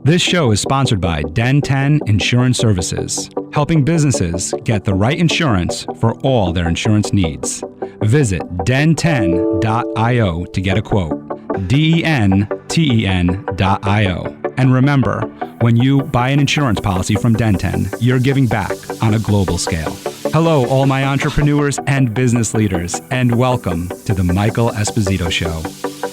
This show is sponsored by Den 10 Insurance Services, helping businesses get the right insurance for all their insurance needs. Visit den10.io to get a quote. DENTEN.io. And remember, when you buy an insurance policy from Den 10, you're giving back on a global scale. Hello, all my entrepreneurs and business leaders, and welcome to the Michael Esposito Show,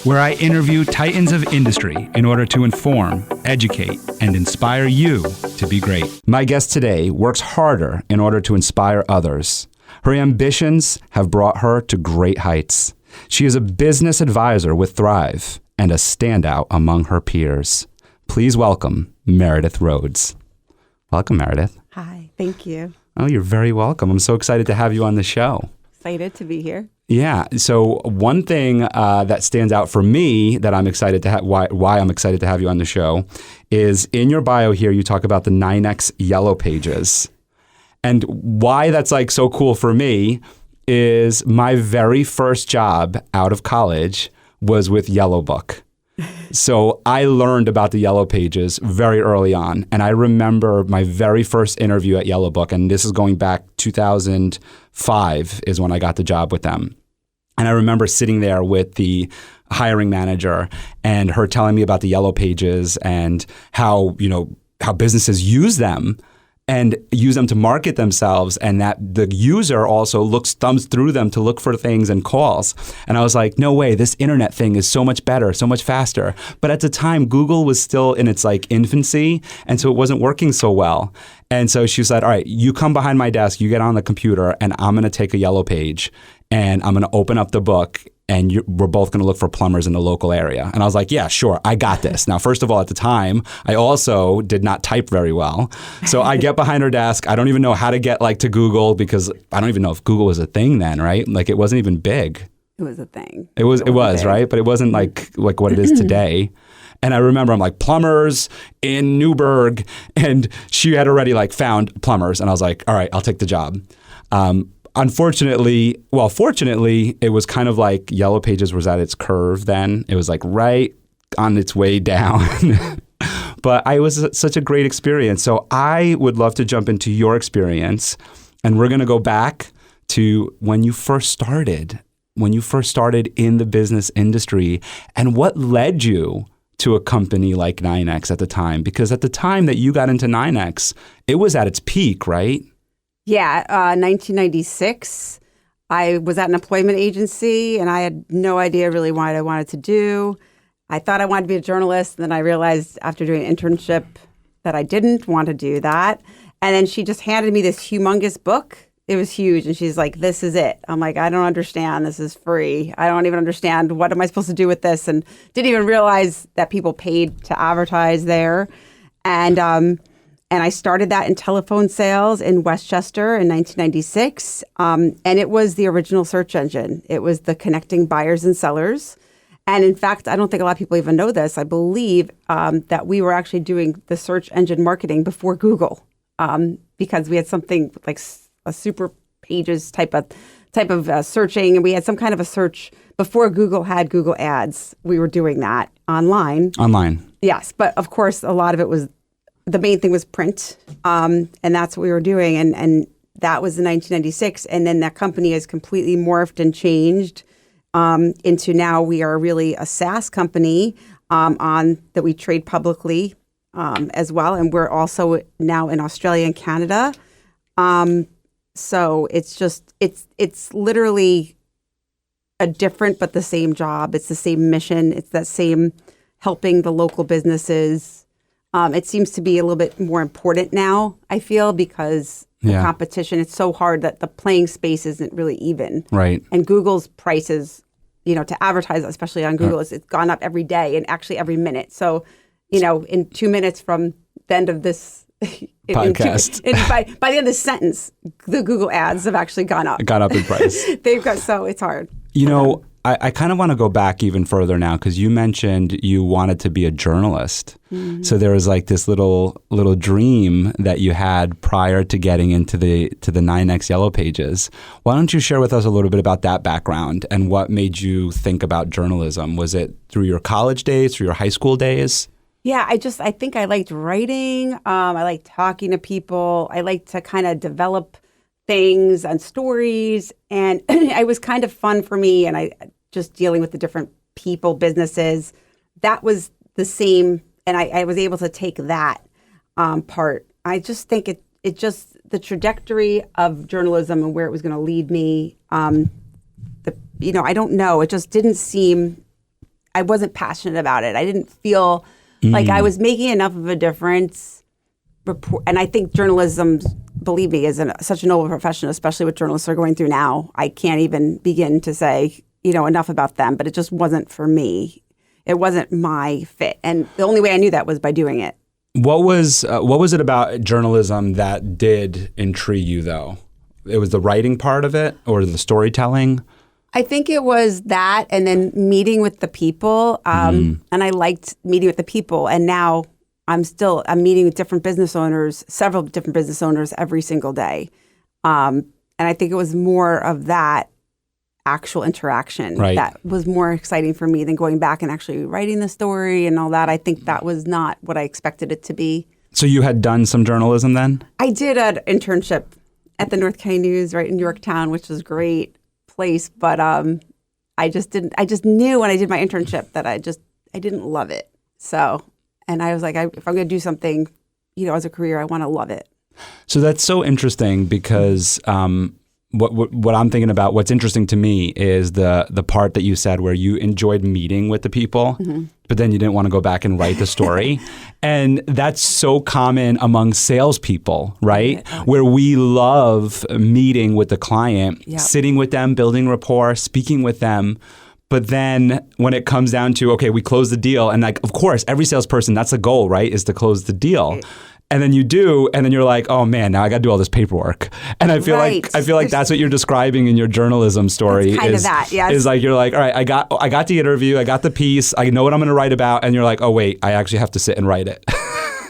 where I interview titans of industry in order to inform, educate, and inspire you to be great. My guest today works harder in order to inspire others. Her ambitions have brought her to great heights. She is a business advisor with Thryv and a standout among her peers. Please welcome Meredith Rhoades. Welcome, Meredith. Hi, thank you. Oh, you're very welcome. I'm so excited to have you on the show. Excited to be here. Yeah. So one thing that stands out for me that I'm excited to why I'm excited to have you on the show is in your bio here, you talk about the 9X Yellow Pages. And why that's like so cool for me is my very first job out of college was with Yellow Book. So I learned about the Yellow Pages very early on. And I remember my very first interview at Yellow Book, and this is going back 2005 is when I got the job with them. And I remember sitting there with the hiring manager and her telling me about the Yellow Pages and how businesses use them and use them to market themselves, and that the user also thumbs through them to look for things and calls. And I was like, no way, this internet thing is so much better, so much faster. But at the time, Google was still in its infancy, and so it wasn't working so well. And so she said, all right, you come behind my desk, you get on the computer, and I'm going to take a Yellow Page, and I'm going to open up the book, and we're both going to look for plumbers in the local area. And I was like, yeah, sure, I got this. Now, first of all, at the time, I also did not type very well. So I get behind her desk. I don't even know how to get to Google, because I don't even know if Google was a thing then, right? It wasn't even big. It was a thing. It was right? But it wasn't like what it is today. And I remember I'm like, plumbers in Newburgh. And she had already found plumbers. And I was like, all right, I'll take the job. Fortunately, it was kind of like Yellow Pages was at its curve then. It was right on its way down. But it was such a great experience. So I would love to jump into your experience. And we're going to go back to when you first started in the business industry, and what led you to a company like 9X at the time. Because at the time that you got into 9X, it was at its peak, right? Yeah, 1996, I was at an employment agency, and I had no idea really what I wanted to do. I thought I wanted to be a journalist, and then I realized after doing an internship that I didn't want to do that. And then she just handed me this humongous book. It was huge, and she's like, this is it. I'm like, I don't understand. This is free. I don't even understand. What am I supposed to do with this? And didn't even realize that people paid to advertise there. And I started that in telephone sales in Westchester in 1996. And it was the original search engine. It was the connecting buyers and sellers. And in fact, I don't think a lot of people even know this. I believe that we were actually doing the search engine marketing before Google, because we had something like a super pages type of searching. And we had some kind of a search before Google had Google Ads. We were doing that online. Online. Yes. But of course, a lot of it was, the main thing was print, and that's what we were doing, and that was in 1996, and then that company has completely morphed and changed into now we are really a SaaS company that we trade publicly as well, and we're also now in Australia and Canada. So it's literally a different but the same job. It's the same mission. It's that same helping the local businesses. It seems to be a little bit more important now, I feel, because the competition, it's so hard that the playing space isn't really even. Right. And Google's prices, to advertise, especially on Google, it's gone up every day and actually every minute. So, in 2 minutes from the end of this podcast, by the end of this sentence, the Google ads have actually gone up. Got up in price. So it's hard. I kind of want to go back even further now, because you mentioned you wanted to be a journalist. Mm-hmm. So there was this little dream that you had prior to getting into the 9X Yellow Pages. Why don't you share with us a little bit about that background and what made you think about journalism? Was it through your college days, through your high school days? Yeah, I think I liked writing. I liked talking to people. I liked to kind of develop things and stories. And it was kind of fun for me. And I just dealing with the different people, businesses, that was the same. And I was able to take that part. I just think it just, the trajectory of journalism and where it was going to lead me, I don't know. It just didn't seem, I wasn't passionate about it. I didn't feel like I was making enough of a difference. And I think journalism, believe me, is such a noble profession, especially what journalists are going through now. I can't even begin to say, enough about them, but it just wasn't for me. It wasn't my fit. And the only way I knew that was by doing it. What was it about journalism that did intrigue you, though? It was the writing part of it or the storytelling? I think it was that, and then meeting with the people. And I liked meeting with the people. And now I'm meeting with different business owners, several different business owners every single day. And I think it was more of that actual interaction that was more exciting for me than going back and actually writing the story and all that. I think that was not what I expected it to be. So you had done some journalism then? I did an internship at the North County News right in Yorktown, which was great place, but I just knew when I did my internship that I didn't love it. So, and I was like, if I'm going to do something, as a career, I want to love it. So that's so interesting because what I'm thinking about, what's interesting to me is the part that you said where you enjoyed meeting with the people, but then you didn't want to go back and write the story. And that's so common among salespeople, right? Where we love meeting with the client, sitting with them, building rapport, speaking with them. But then when it comes down to, okay, we close the deal. And of course, every salesperson, that's the goal, right? Is to close the deal. Right. And then you do, and then you're like, oh man, now I got to do all this paperwork. And I feel like that's what you're describing in your journalism story. It's kind of that, yes. Is like, you're like, all right, I got the interview, I got the piece, I know what I'm going to write about. And you're like, oh wait, I actually have to sit and write it.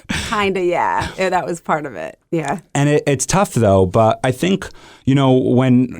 Kind of, yeah. That was part of it. Yeah. And it's tough though, but I think, when,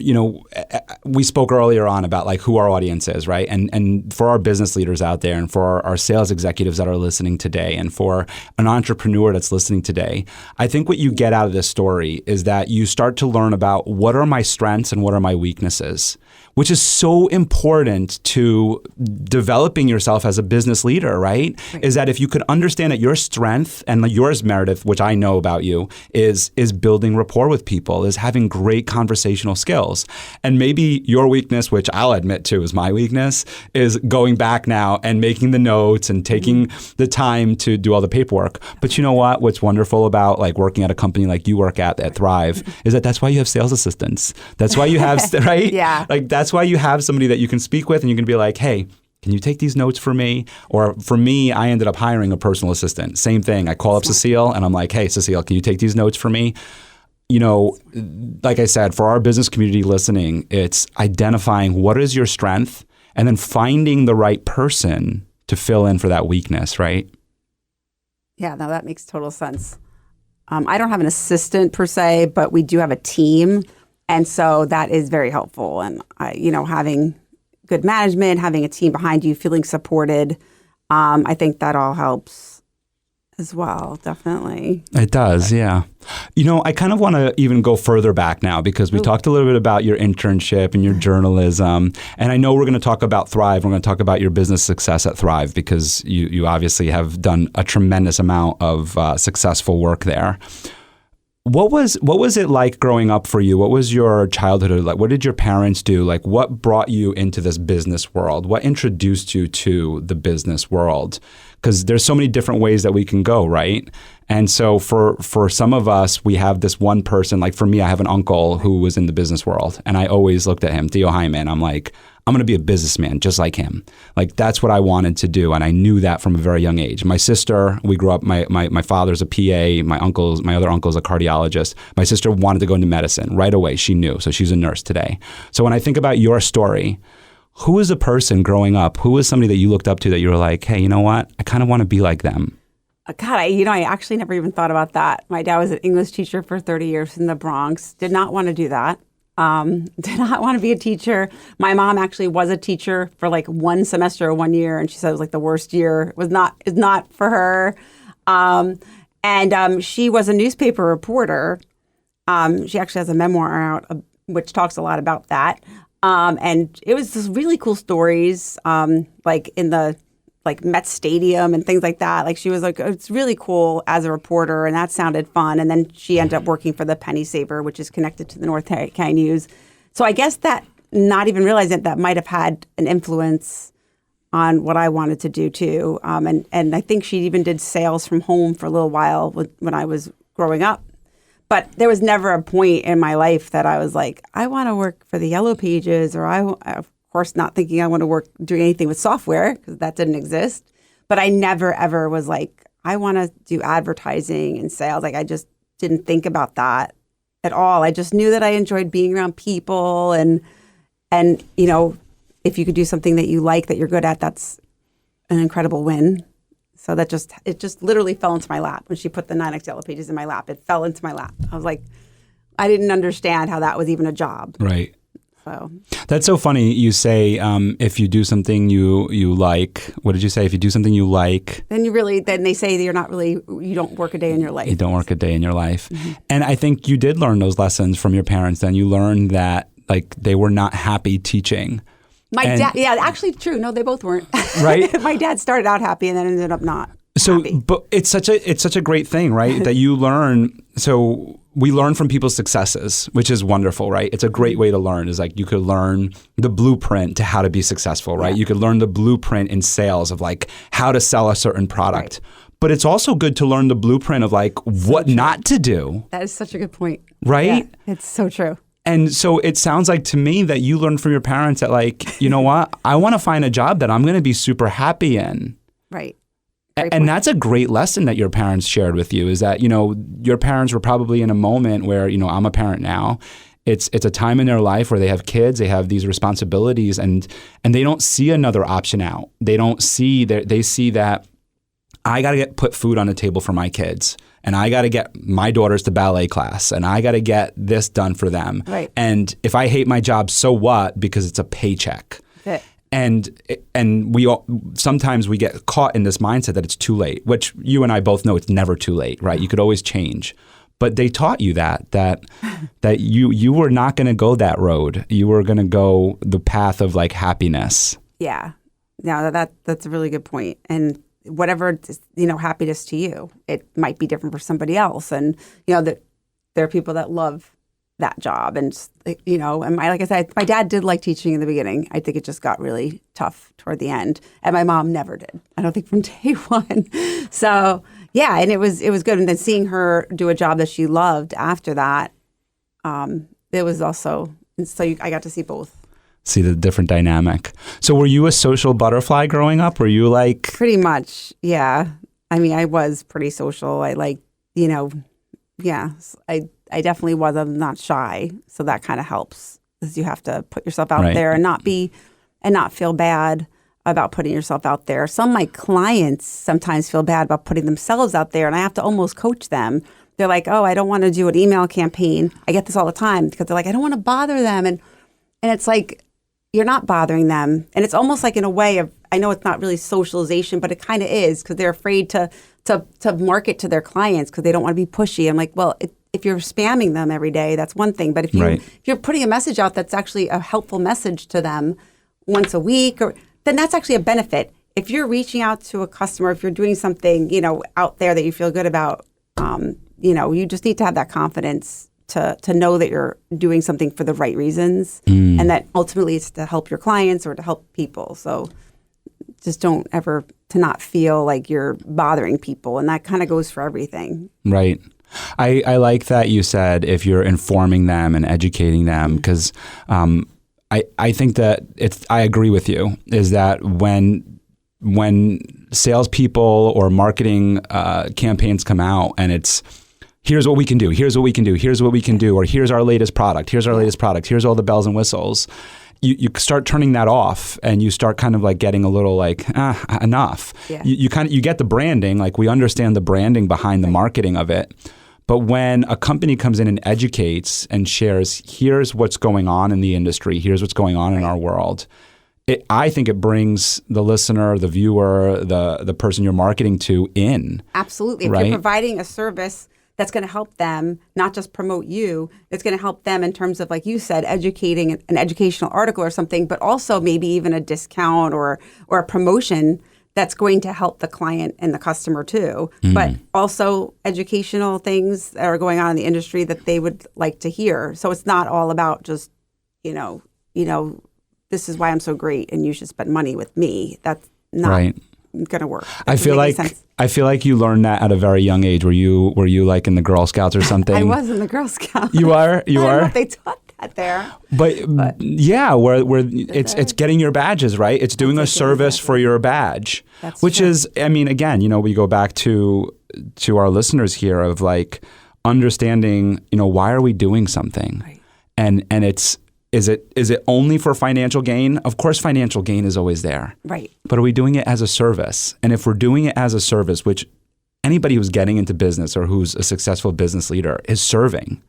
we spoke earlier on about like who our audience is, right? And for our business leaders out there and for our sales executives that are listening today and for an entrepreneur that's listening today, I think what you get out of this story is that you start to learn about what are my strengths and what are my weaknesses, which is so important to developing yourself as a business leader, right? Is that if you could understand that your strength and yours, Meredith, which I know about you, is building rapport with people, is having great conversational skills. And maybe your weakness, which I'll admit to is my weakness, is going back now and making the notes and taking the time to do all the paperwork. But you know what? What's wonderful about like working at a company like you work at Thryv is that's why you have sales assistants. That's why you have, right? Yeah. Like that's why you have somebody that you can speak with and you can be like, hey, can you take these notes for me? Or for me, I ended up hiring a personal assistant. Same thing. I call up Cecile and I'm like, hey, Cecile, can you take these notes for me? Like I said, for our business community listening, it's identifying what is your strength and then finding the right person to fill in for that weakness, right? Yeah, no, that makes total sense. I don't have an assistant per se, but we do have a team. And so that is very helpful. And, having good management, having a team behind you, feeling supported, I think that all helps as well, definitely. It does, yeah. I kind of want to even go further back now because we talked a little bit about your internship and your journalism. And I know we're going to talk about Thryv. We're going to talk about your business success at Thryv because you obviously have done a tremendous amount of successful work there. What was it like growing up for you? What was your childhood like? What did your parents do? Like, what brought you into this business world? What introduced you to the business world? Because there's so many different ways that we can go, right? And so for some of us, we have this one person. Like for me, I have an uncle who was in the business world, and I always looked at him, Theo Hyman. I'm like, I'm going to be a businessman just like him. Like that's what I wanted to do, and I knew that from a very young age. My sister, we grew up. My father's a PA. My other uncle's a cardiologist. My sister wanted to go into medicine right away. She knew, so she's a nurse today. So when I think about your story, who was a person growing up? Who was somebody that you looked up to that you were like, hey, you know what? I kind of want to be like them. God, I actually never even thought about that. My dad was an English teacher for 30 years in the Bronx. Did not want to do that. Did not want to be a teacher. My mom actually was a teacher for like one semester or 1 year, and she said it was like the worst year. It was not for her. She was a newspaper reporter. She actually has a memoir out, which talks a lot about that. And it was just really cool stories, like in the Met Stadium and things like that. Like she was like, it's really cool as a reporter, and that sounded fun. And then she ended up working for the Penny Saver, which is connected to the North County News. So I guess that, not even realizing that might have had an influence on what I wanted to do too. And I think she even did sales from home for a little while when I was growing up. But there was never a point in my life that I was like, I want to work for the Yellow Pages, or of course not thinking I want to work doing anything with software, because that didn't exist. But I never ever was like, I want to do advertising and sales. Like I just didn't think about that at all. I just knew that I enjoyed being around people, and you know, if you could do something that you like, that you're good at, that's an incredible win. So it just literally fell into my lap. When she put the 9X Yellow Pages in my lap, it fell into my lap. I was like, I didn't understand how that was even a job. Right. So that's so funny. You say if you do something you like. What did you say? If you do something you like, then they say that you don't work a day in your life. You don't work a day in your life. Mm-hmm. And I think you did learn those lessons from your parents. Then you learned that like they were not happy teaching. My dad, yeah, actually true. No, they both weren't. Right. My dad started out happy and then ended up not. So, happy. But it's such a great thing, right? That you learn. So we learn from people's successes, which is wonderful, right? It's a great way to learn. Is like you could learn the blueprint to how to be successful, right? Yeah. You could learn the blueprint in sales of like how to sell a certain product. Right. But it's also good to learn the blueprint of like what not to do. That is such a good point. Right? Yeah, it's so true. And so it sounds like to me that you learned from your parents that like, you know what? I want to find a job that I'm going to be super happy in. Right. And that's a great lesson that your parents shared with you, is that, you know, your parents were probably in a moment where, you know, I'm a parent now. It's a time in their life where they have kids, they have these responsibilities, and they don't see another option out. They don't see that. They see that I got to put food on the table for my kids. And I got to get my daughters to ballet class, and I got to get this done for them. Right. And if I hate my job, so what? Because it's a paycheck. Okay. And sometimes we get caught in this mindset that it's too late, which you and I both know it's never too late, right? You could always change. But they taught you that you were not going to go that road. You were going to go the path of like happiness. Yeah. No, that's a really good point. And whatever, you know, happiness to you, it might be different for somebody else. And, you know, that there are people that love that job. And, you know, and like I said, my dad did like teaching in the beginning. I think it just got really tough toward the end. And my mom never did. I don't think from day one. So, yeah, and it was good. And then seeing her do a job that she loved after that, it was also, so I got to see both. See the different dynamic. So were you a social butterfly growing up? Were you like... Pretty much, yeah. I mean, I was pretty social. I like, you know, yeah, I definitely was. I'm not shy. So that kind of helps, because you have to put yourself out there and not feel bad about putting yourself out there. Some of my clients sometimes feel bad about putting themselves out there, and I have to almost coach them. They're like, oh, I don't want to do an email campaign. I get this all the time, because they're like, I don't want to bother them. And it's like, you're not bothering them. And it's almost like in a way of, I know it's not really socialization, but it kind of is, because they're afraid to market to their clients because they don't want to be pushy. I'm like, well, if you're spamming them every day, that's one thing. But if you're putting a message out that's actually a helpful message to them once a week, then that's actually a benefit. If you're reaching out to a customer, if you're doing something, you know, out there that you feel good about, you know, you just need to have that confidence to know that you're doing something for the right reasons, and that ultimately it's to help your clients or to help people. So just don't ever to not feel like you're bothering people. And that kind of goes for everything. Right. I like that you said if you're informing them and educating them, because I think that I agree with you, is that when salespeople or marketing campaigns come out and it's, here's what we can do, here's what we can do, here's what we can do, or here's our latest product, here's all the bells and whistles. You start turning that off, and you start kind of like getting a little like, enough. Yeah. You get the branding, like we understand the branding behind the marketing of it, But when a company comes in and educates and shares, here's what's going on in the industry, here's what's going on in our world, I think it brings the listener, the viewer, the person you're marketing to in. Absolutely. If right? you're providing a service that's going to help them, not just promote you, it's going to help them in terms of, like you said, educating an educational article or something, but also maybe even a discount or a promotion that's going to help the client and the customer too, but also educational things that are going on in the industry that they would like to hear. So it's not all about just, this is why I'm so great and you should spend money with me. That's not going to work. I feel like you learned that at a very young age. Were you like in the Girl Scouts or something? I was in the Girl Scouts. You are? You I don't are? know if they taught that there. But yeah, where it's getting your badges, right? It's doing a service for your badge, which is, I mean, again, we go back to our listeners here of like understanding, why are we doing something? Right. And is it only for financial gain? Of course, financial gain is always there. Right. But are we doing it as a service? And if we're doing it as a service, which anybody who's getting into business or who's a successful business leader is serving.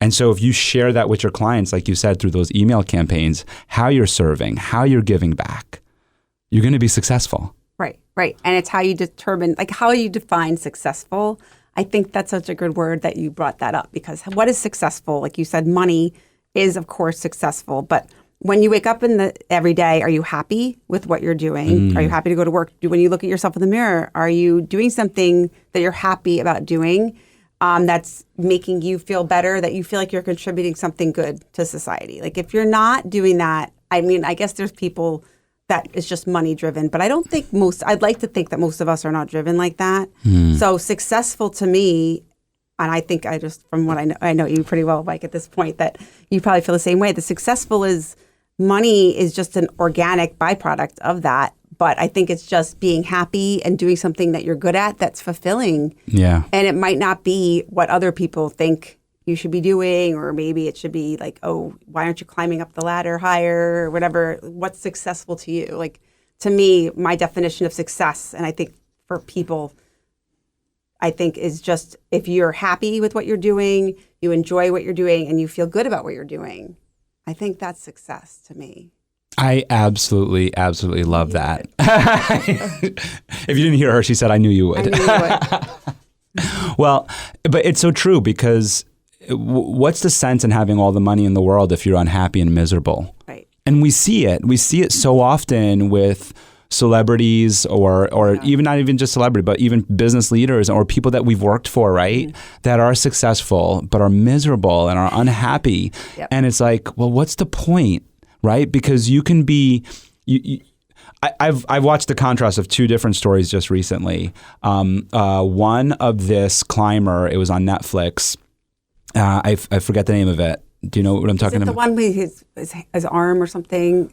And so if you share that with your clients, like you said, through those email campaigns, how you're serving, how you're giving back, you're going to be successful. Right, right. And it's how you determine, like how you define successful. I think that's such a good word that you brought that up, because what is successful? Like you said, money is, of course, successful. But when you wake up every day, are you happy with what you're doing? Are you happy to go to work? When you look at yourself in the mirror, are you doing something that you're happy about doing? That's making you feel better, that you feel like you're contributing something good to society. Like if you're not doing that, I mean, I guess there's people that is just money driven, but I don't think I'd like to think that most of us are not driven like that. So successful to me, and I think from what I know you pretty well, Mike, at this point, that you probably feel the same way. The successful is money is just an organic byproduct of that. But I think it's just being happy and doing something that you're good at that's fulfilling. Yeah. And it might not be what other people think you should be doing, or maybe it should be like, oh, why aren't you climbing up the ladder higher or whatever? What's successful to you? Like, to me, my definition of success, and I think for people, I think is just if you're happy with what you're doing, you enjoy what you're doing, and you feel good about what you're doing, I think that's success to me. I absolutely love that. If you didn't hear her, she said, I knew you would. I knew you would. Well, but it's so true, because what's the sense in having all the money in the world if you're unhappy and miserable? Right. And we see it. We see it so often with celebrities or even not even just celebrity, but even business leaders or people that we've worked for, right? That are successful but are miserable and are unhappy. Yep. And it's like, well, what's the point? Right? Because you can be, I've watched the contrast of two different stories just recently. One of this climber, it was on Netflix. I forget the name of it. Do you know what I'm talking about? The one with his arm or something?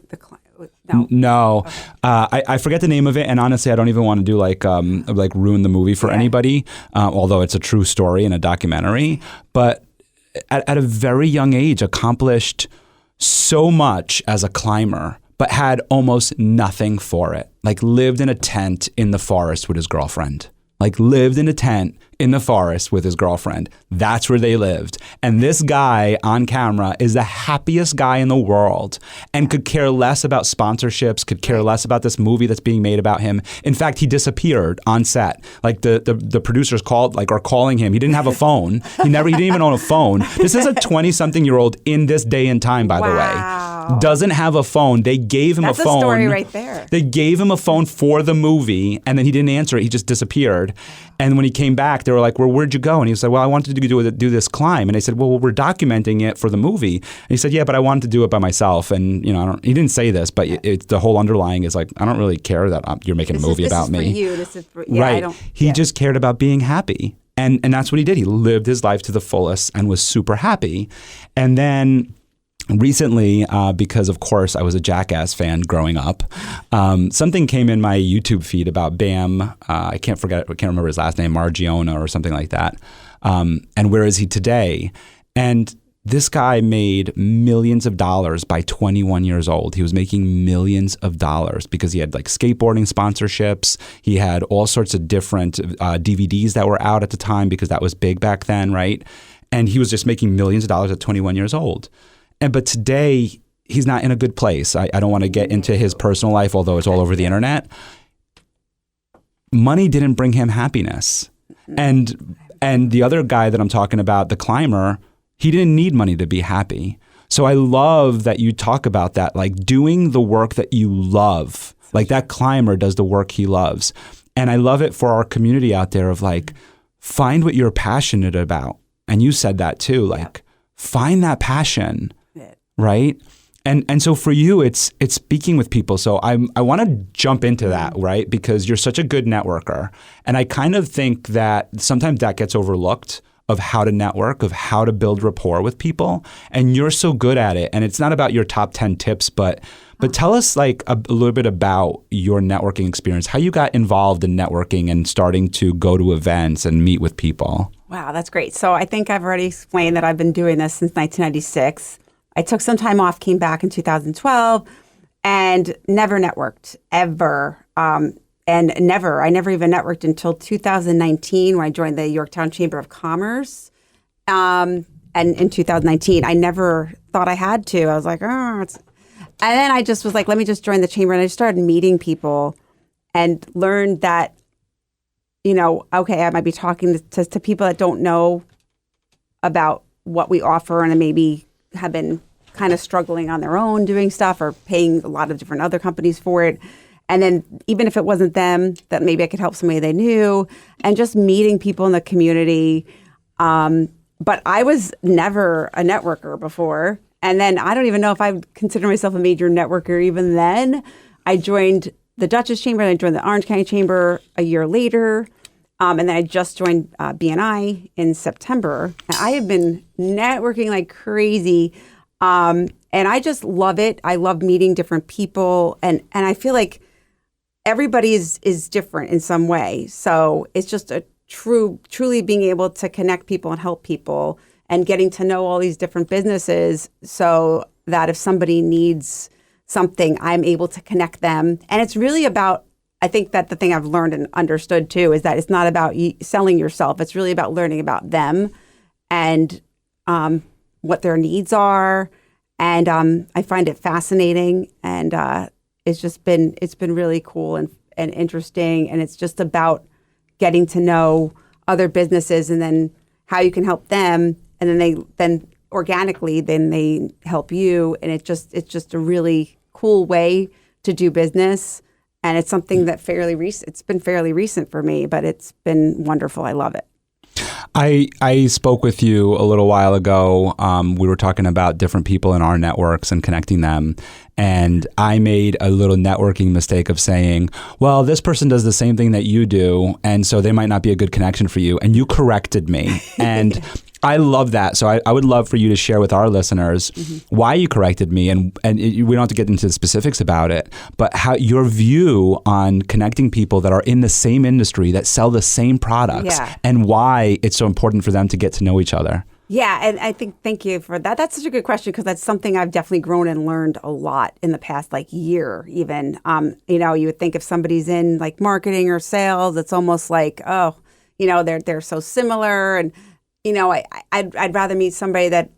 No. Okay. I forget the name of it, and honestly, I don't even want to do like ruin the movie for anybody. Although it's a true story and a documentary, but at a very young age, accomplished so much as a climber, but had almost nothing for it. Like lived in a tent in the forest with his girlfriend. That's where they lived. And this guy on camera is the happiest guy in the world and could care less about sponsorships, could care less about this movie that's being made about him. In fact, he disappeared on set. Like the producers are calling him. He didn't have a phone. He didn't even own a phone. This is a 20-something-year-old in this day and time, by the way. Doesn't have a phone. They gave him a phone. That's a story right there. They gave him a phone for the movie, and then he didn't answer it. He just disappeared. And when he came back, they were like, well, where'd you go? And he said, well, I wanted to do this climb. And they said, well, we're documenting it for the movie. And he said, yeah, but I wanted to do it by myself. And, he didn't say this, but the whole underlying is like, I don't really care that you're making a movie about me. This is for you. Right. He just cared about being happy. And that's what he did. He lived his life to the fullest and was super happy. And then recently, because of course I was a Jackass fan growing up, something came in my YouTube feed about Bam. I can't remember his last name, Margiona or something like that. And where is he today? And This guy made millions of dollars by 21 years old. He was making millions of dollars because he had like skateboarding sponsorships. He had all sorts of different DVDs that were out at the time because that was big back then, right? And he was just making millions of dollars at 21 years old. But today, he's not in a good place. I don't want to get into his personal life, although it's all over the internet. Money didn't bring him happiness. And the other guy that I'm talking about, the climber, he didn't need money to be happy. So I love that you talk about that, like doing the work that you love. Like that climber does the work he loves. And I love it for our community out there of like, find what you're passionate about. And you said that too, like find that passion, right? And so for you, it's speaking with people. So I want to jump into that, right? Because you're such a good networker. And I kind of think that sometimes that gets overlooked of how to network, of how to build rapport with people. And you're so good at it. And it's not about your top 10 tips, but tell us like a little bit about your networking experience, how you got involved in networking and starting to go to events and meet with people. Wow, that's great. So I think I've already explained that I've been doing this since 1996. I took some time off, came back in 2012, and never networked, ever. I never even networked until 2019 when I joined the Yorktown Chamber of Commerce. And in 2019, I never thought I had to. I was like, and then I just was like, let me just join the chamber. And I started meeting people and learned that, okay, I might be talking to people that don't know about what we offer and maybe have been kind of struggling on their own doing stuff or paying a lot of different other companies for it. And then even if it wasn't them, that maybe I could help somebody they knew, and just meeting people in the community. But I was never a networker before. And then I don't even know if I would consider myself a major networker even then. I joined the Dutchess Chamber, and I joined the Orange County Chamber a year later. And then I just joined BNI in September. And I have been networking like crazy. And I just love it. I love meeting different people. And I feel like everybody is different in some way. So it's just a truly being able to connect people and help people and getting to know all these different businesses so that if somebody needs something, I'm able to connect them. And it's really about, I think that the thing I've learned and understood too is that it's not about selling yourself. It's really about learning about them and what their needs are. And I find it fascinating. And it's been really cool and interesting. And it's just about getting to know other businesses and then how you can help them. And then organically they help you. And it's just a really cool way to do business. And it's something that it's been fairly recent for me, but it's been wonderful. I love it. I spoke with you a little while ago. We were talking about different people in our networks and connecting them. And I made a little networking mistake of saying, well, this person does the same thing that you do, and so they might not be a good connection for you. And you corrected me. And I love that. So I would love for you to share with our listeners why you corrected me. And we don't have to get into the specifics about it, but how your view on connecting people that are in the same industry, that sell the same products, and why it's so important for them to get to know each other. Yeah, and I think, thank you for that. That's such a good question because that's something I've definitely grown and learned a lot in the past year even. You would think if somebody's in marketing or sales, it's almost like, they're so similar. And, I'd rather meet somebody that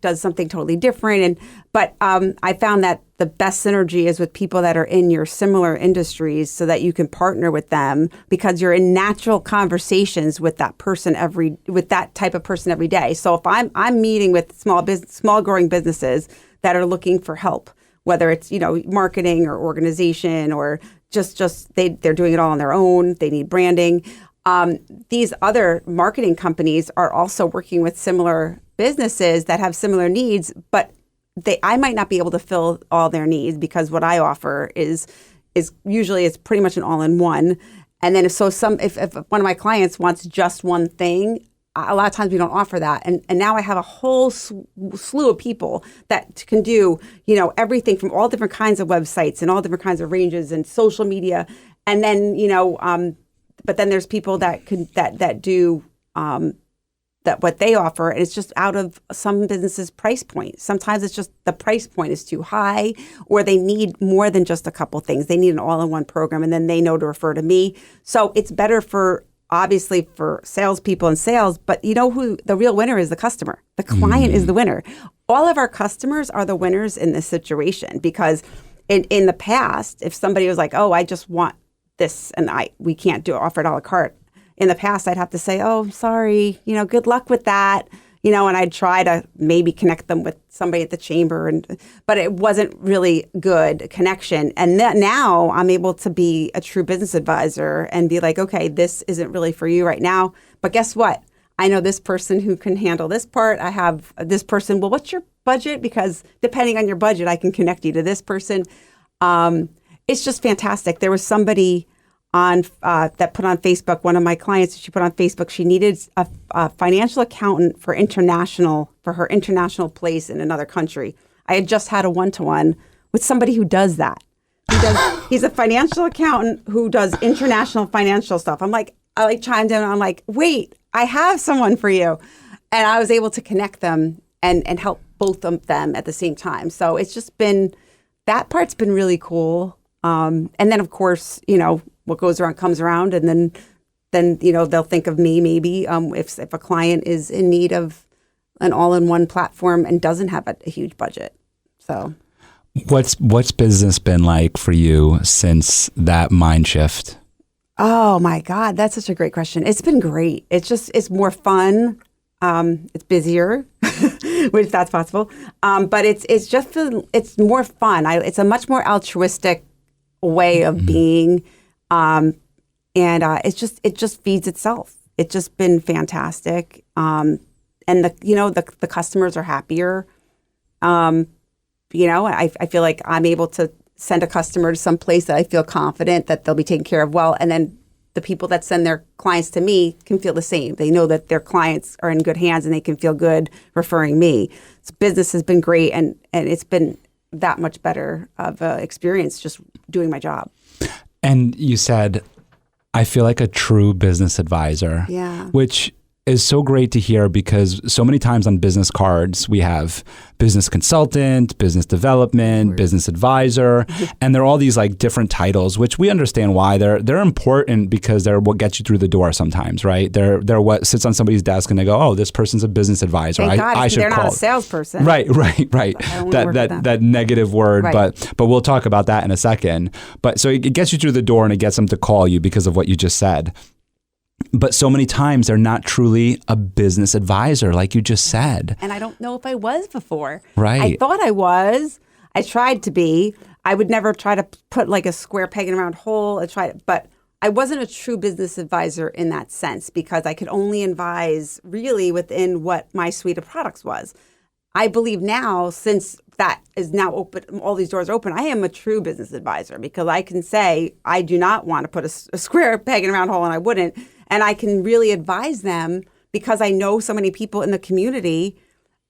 does something totally different. But I found that the best synergy is with people that are in your similar industries so that you can partner with them because you're in natural conversations with that type of person every day. So if I'm meeting with small growing businesses that are looking for help, whether it's, marketing or organization or just they're doing it all on their own, they need branding. These other marketing companies are also working with similar businesses that have similar needs, but I might not be able to fill all their needs because what I offer is usually it's pretty much an all-in-one. And then if one of my clients wants just one thing, a lot of times we don't offer that. And now I have a whole slew of people that can do, everything from all different kinds of websites and all different kinds of ranges and social media. And then, but then there's people that do what they offer, and it's just out of some businesses' price point. Sometimes it's just the price point is too high, or they need more than just a couple things. They need an all-in-one program, and then they know to refer to me. So it's better obviously for salespeople and sales, but you know who the real winner is? The customer. The client is the winner. All of our customers are the winners in this situation, because in the past, if somebody was like, oh, I just want this and we can't offer it a la carte. In the past, I'd have to say, oh, sorry, good luck with that. And I'd try to maybe connect them with somebody at the chamber, but it wasn't really good connection. And now I'm able to be a true business advisor and be like, okay, this isn't really for you right now. But guess what? I know this person who can handle this part. I have this person. Well, what's your budget? Because depending on your budget, I can connect you to this person. It's just fantastic. There was somebody that put on Facebook, one of my clients, she put on Facebook, she needed a financial accountant for her international place in another country. I had just had a one-to-one with somebody who does that. He's a financial accountant who does international financial stuff. I chimed in, I'm like, wait, I have someone for you. And I was able to connect them and help both of them at the same time. So it's just that part's been really cool. And then of course, what goes around comes around, and then they'll think of me maybe if a client is in need of an all-in-one platform and doesn't have a huge budget. So, what's business been like for you since that mind shift? Oh my God, that's such a great question. It's been great. It's more fun. It's busier, if that's possible. But it's more fun. It's a much more altruistic way of being. And it just feeds itself. It's just been fantastic. And the customers are happier. I feel like I'm able to send a customer to some place that I feel confident that they'll be taken care of well. And then the people that send their clients to me can feel the same. They know that their clients are in good hands and they can feel good referring me. So business has been great, and it's been that much better of an experience just doing my job. And you said, I feel like a true business advisor, which is so great to hear, because so many times on business cards, we have business consultant, business development, business advisor, and they're all these like different titles, which we understand why they're important, because they're what gets you through the door sometimes, right? They're what sits on somebody's desk and they go, oh, this person's a business advisor. I should they're call. Not a salesperson. Right. That negative word, right. but we'll talk about that in a second. But so it gets you through the door and it gets them to call you because of what you just said. But so many times they're not truly a business advisor, like you just said. And I don't know if I was before. Right. I thought I was. I tried to be. I would never try to put like a square peg in a round hole. But I wasn't a true business advisor in that sense, because I could only advise really within what my suite of products was. I believe now, since that is now open, all these doors are open, I am a true business advisor, because I can say, I do not want to put a square peg in a round hole, and I wouldn't. And I can really advise them because I know so many people in the community,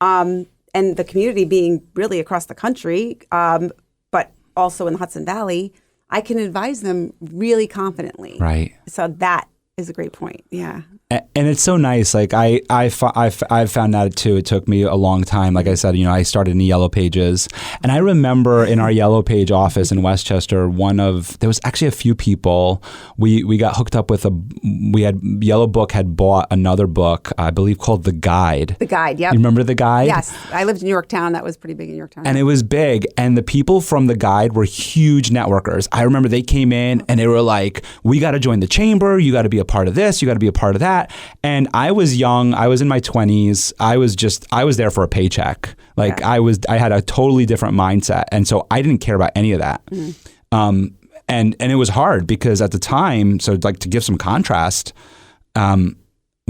and the community being really across the country, but also in the Hudson Valley. I can advise them really confidently. Right. So that is a great point. Yeah. And it's so nice. Like I've found that too. It took me a long time. Like I said, I started in the Yellow Pages, and I remember in our Yellow Page office in Westchester, there was actually a few people. We got hooked up with Yellow Book had bought another book, I believe called The Guide. The Guide. Yep. You remember The Guide? Yes. I lived in Yorktown. That was pretty big in Yorktown. And it was big. And the people from The Guide were huge networkers. I remember they came in and they were like, we got to join the chamber. You got to be a part of this. You got to be a part of that. And I was young. I was in my 20s. I was there for a paycheck. Like I had a totally different mindset. And so I didn't care about any of that. And it was hard because at the time, so like to give some contrast, when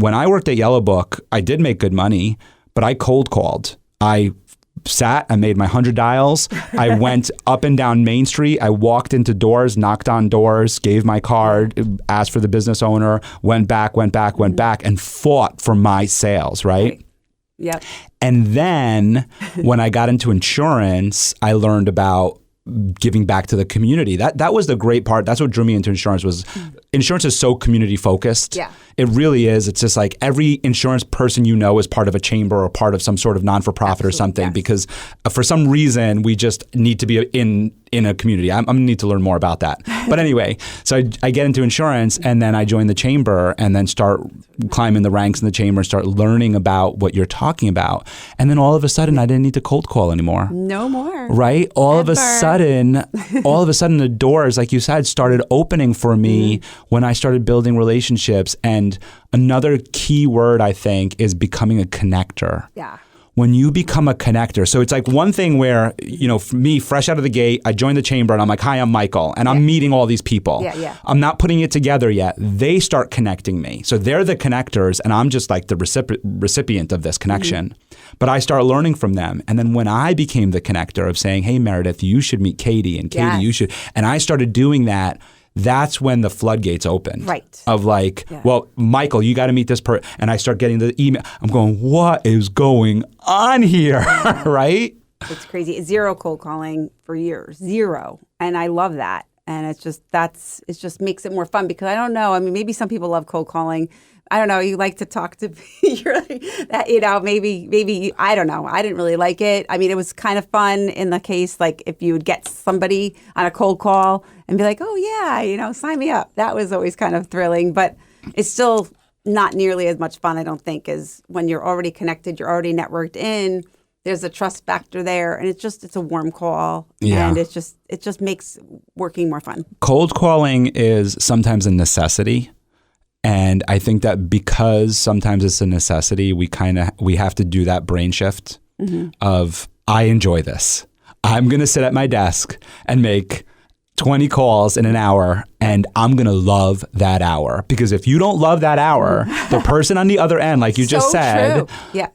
I worked at Yellow Book, I did make good money, but I cold called. I sat, I made my 100 dials. I went up and down Main Street. I walked into doors, knocked on doors, gave my card, asked for the business owner, went back, and fought for my sales, right? Yep. And then when I got into insurance, I learned about giving back to the community. That was the great part. That's what drew me into insurance, was insurance is so community focused. Yeah. It really is. It's just like every insurance person you know is part of a chamber or part of some sort of non-for-profit or something, yes. because for some reason we just need to be in a community. I'm going to need to learn more about that. But anyway, so I get into insurance and then I join the chamber and then start climbing the ranks in the chamber and start learning about what you're talking about. And then all of a sudden I didn't need to cold call anymore. No more. Right? All of a sudden, the doors, like you said, started opening for me when I started building relationships. And another key word, I think, is becoming a connector. Yeah. When you become a connector. So it's like one thing where, for me, fresh out of the gate, I joined the chamber and I'm like, hi, I'm Michael. And I'm meeting all these people. Yeah. I'm not putting it together yet. They start connecting me. So they're the connectors and I'm just like the recipient of this connection. But I start learning from them. And then when I became the connector of saying, hey, Meredith, you should meet Katie. And Katie, you should. And I started doing that. That's when the floodgates opened. Right. Of like, well, Michael, you got to meet this person. And I start getting the email. I'm going, what is going on here? Right? It's crazy. Zero cold calling for years. Zero. And I love that. And it just makes it more fun because I don't know. I mean, maybe some people love cold calling. I don't know. You like to talk to maybe I don't know. I didn't really like it. I mean, it was kind of fun in the case, like if you would get somebody on a cold call and be like, oh yeah, sign me up. That was always kind of thrilling, but it's still not nearly as much fun, I don't think, as when you're already connected, you're already networked in. There's a trust factor there, and it's a warm call, and it just makes working more fun. Cold calling is sometimes a necessity. And I think that because sometimes it's a necessity, we have to do that brain shift of, I enjoy this. I'm going to sit at my desk and make 20 calls in an hour, and I'm going to love that hour. Because if you don't love that hour, the person on the other end, like you just said,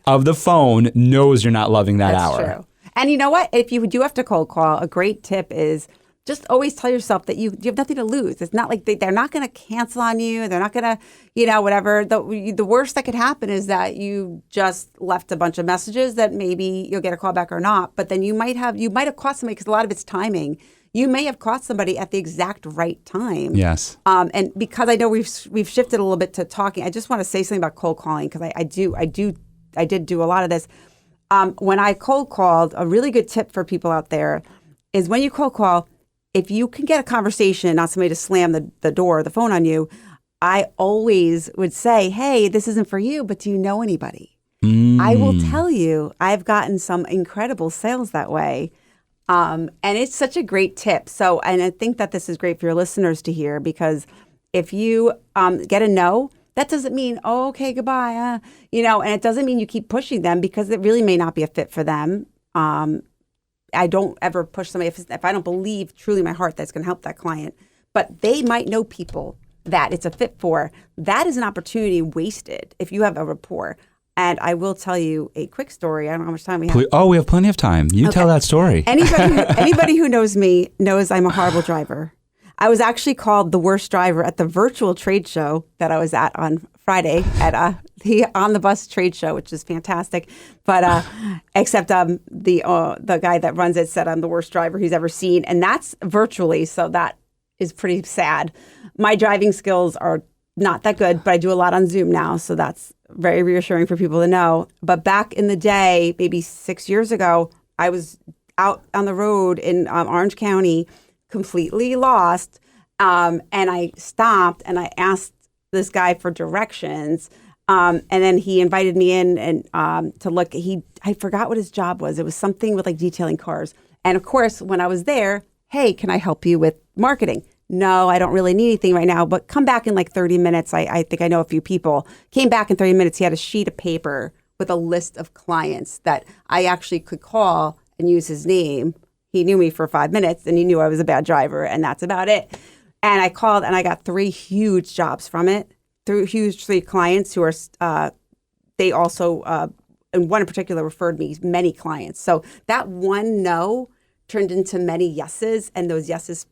of the phone knows you're not loving that hour. That's true. And you know what? If you do have to cold call, a great tip is just always tell yourself that you have nothing to lose. It's not like they're not going to cancel on you. They're not going to, whatever. The worst that could happen is that you just left a bunch of messages that maybe you'll get a call back or not. But then you might have caught somebody, because a lot of it's timing. You may have caught somebody at the exact right time. Yes. And because I know we've shifted a little bit to talking, I just want to say something about cold calling, because I did do a lot of this. When I cold called, a really good tip for people out there is when you cold call, if you can get a conversation, not somebody to slam the door or the phone on you, I always would say, hey, this isn't for you, but do you know anybody? I will tell you, I've gotten some incredible sales that way. And it's such a great tip. So, and I think that this is great for your listeners to hear, because if you get a no, that doesn't mean, oh, okay, goodbye. And it doesn't mean you keep pushing them, because it really may not be a fit for them. I don't ever push somebody if I don't believe truly in my heart that's going to help that client. But they might know people that it's a fit for. That is an opportunity wasted if you have a rapport. And I will tell you a quick story. I don't know how much time we have. Oh, we have plenty of time. You tell that story. Anybody who knows me knows I'm a horrible driver. I was actually called the worst driver at the virtual trade show that I was at on Friday at the On the Bus trade show, which is fantastic. But except the guy that runs it said I'm the worst driver he's ever seen, and that's virtually. So that is pretty sad. My driving skills are not that good, but I do a lot on Zoom now, so that's very reassuring for people to know. But back in the day, maybe 6 years ago, I was out on the road in Orange County, completely lost, and I stopped and I asked this guy for directions, and then he invited me in and to look. I forgot what his job was. It was something with like detailing cars. And of course, when I was there, hey, can I help you with marketing? No, I don't really need anything right now, but come back in like 30 minutes. I think I know a few people. Came back in 30 minutes. He had a sheet of paper with a list of clients that I actually could call and use his name. He knew me for 5 minutes, and he knew I was a bad driver, and that's about it. And I called, and I got 3 huge jobs from it. 3 clients who are, they also, and one in particular referred me many clients. So that one no turned into many yeses, and those yeses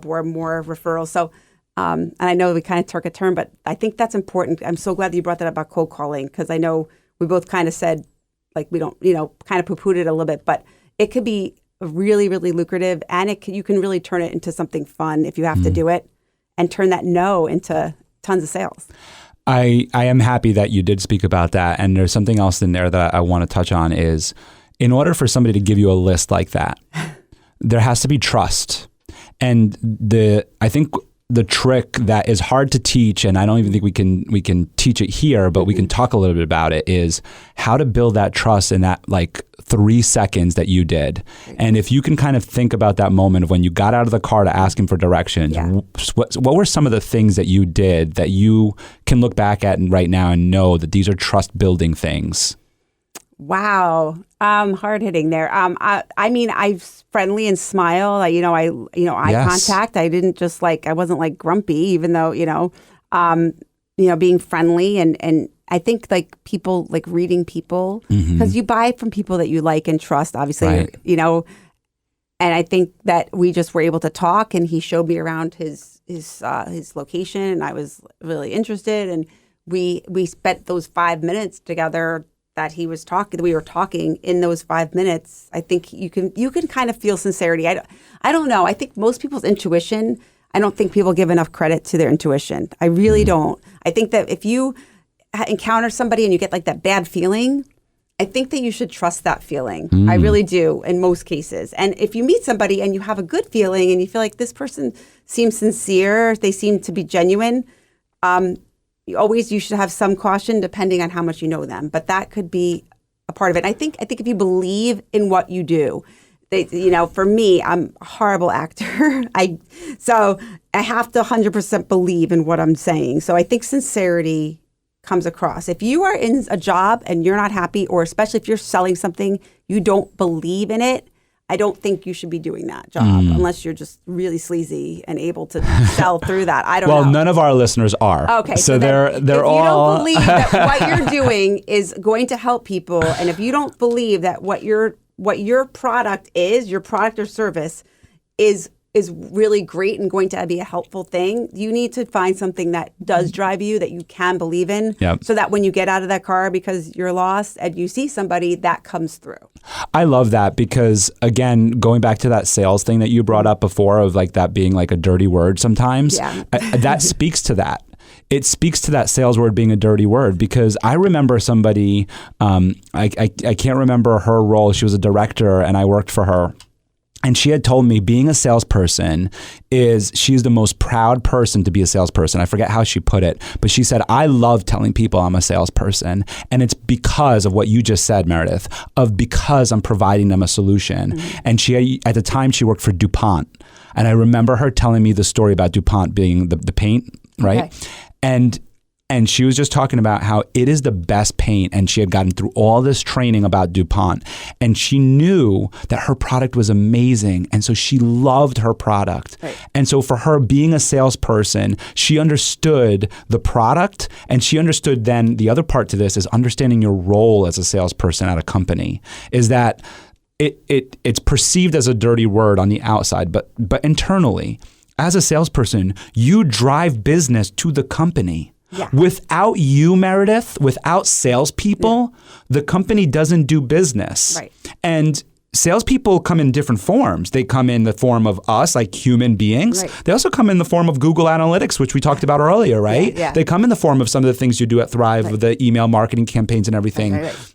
bore more referrals. So, and I know we kind of took a turn, but I think that's important. I'm so glad that you brought that up about cold calling, because I know we both kind of said, like, we don't, kind of poo-pooed it a little bit, but it could be really, really lucrative, and you can really turn it into something fun if you have to do it. and turn that no into tons of sales. I am happy that you did speak about that. And there's something else in there that I want to touch on is, in order for somebody to give you a list like that, there has to be trust. And I think the trick that is hard to teach, and I don't even think we can teach it here, but we can talk a little bit about it, is how to build that trust in that like 3 seconds that you did. And if you can kind of think about that moment of when you got out of the car to ask him for directions, what were some of the things that you did that you can look back at right now and know that these are trust building things? Wow. Hard hitting there. I mean, I friendly and smile, eye Yes. contact. I didn't just I wasn't like grumpy, even though, being friendly and I think like people like reading people because you buy from people that you like and trust, obviously, Right. And I think that we just were able to talk and he showed me around his location and I was really interested and we spent those 5 minutes together that we were talking in those 5 minutes. I think you can kind of feel sincerity. I don't know. I think most people's intuition, I don't think people give enough credit to their intuition. I really don't. I think that if you encounter somebody and you get like that bad feeling, I think that you should trust that feeling. I really do in most cases. And if you meet somebody and you have a good feeling and you feel like this person seems sincere, they seem to be genuine, you should have some caution depending on how much you know them, but that could be a part of it. I think if you believe in what you do, for me, I'm a horrible actor. So I have to 100% believe in what I'm saying. So I think sincerity comes across. If you are in a job and you're not happy, or especially if you're selling something, you don't believe in it, I don't think you should be doing that job unless you're just really sleazy and able to sell through that. I don't know. Well, none of our listeners are. Okay. So they're all. If you don't believe that what you're doing is going to help people, and if you don't believe that what your product is, your product or service is really great and going to be a helpful thing, you need to find something that does drive you, that you can believe in, so that when you get out of that car because you're lost and you see somebody, that comes through. I love that because, again, going back to that sales thing that you brought up before of like that being like a dirty word sometimes, that speaks to that. It speaks to that sales word being a dirty word because I remember somebody, I can't remember her role. She was a director and I worked for her. And she had told me being a salesperson she's the most proud person to be a salesperson. I forget how she put it, but she said, I love telling people I'm a salesperson. And it's because of what you just said, Meredith, because I'm providing them a solution. And at the time she worked for DuPont. And I remember her telling me the story about DuPont being the paint, right? Okay. And she was just talking about how it is the best paint, and she had gotten through all this training about DuPont, and she knew that her product was amazing, and so she loved her product. Right. And so for her, being a salesperson, she understood the product, and she understood then the other part to this is understanding your role as a salesperson at a company, is that it's perceived as a dirty word on the outside, but internally, as a salesperson, you drive business to the company. Yeah. Without you, Meredith, without salespeople, the company doesn't do business. Right. And salespeople come in different forms. They come in the form of us, like human beings. Right. They also come in the form of Google Analytics, which we talked about earlier, right? Yeah. They come in the form of some of the things you do at Thryv with the email marketing campaigns and everything. Right.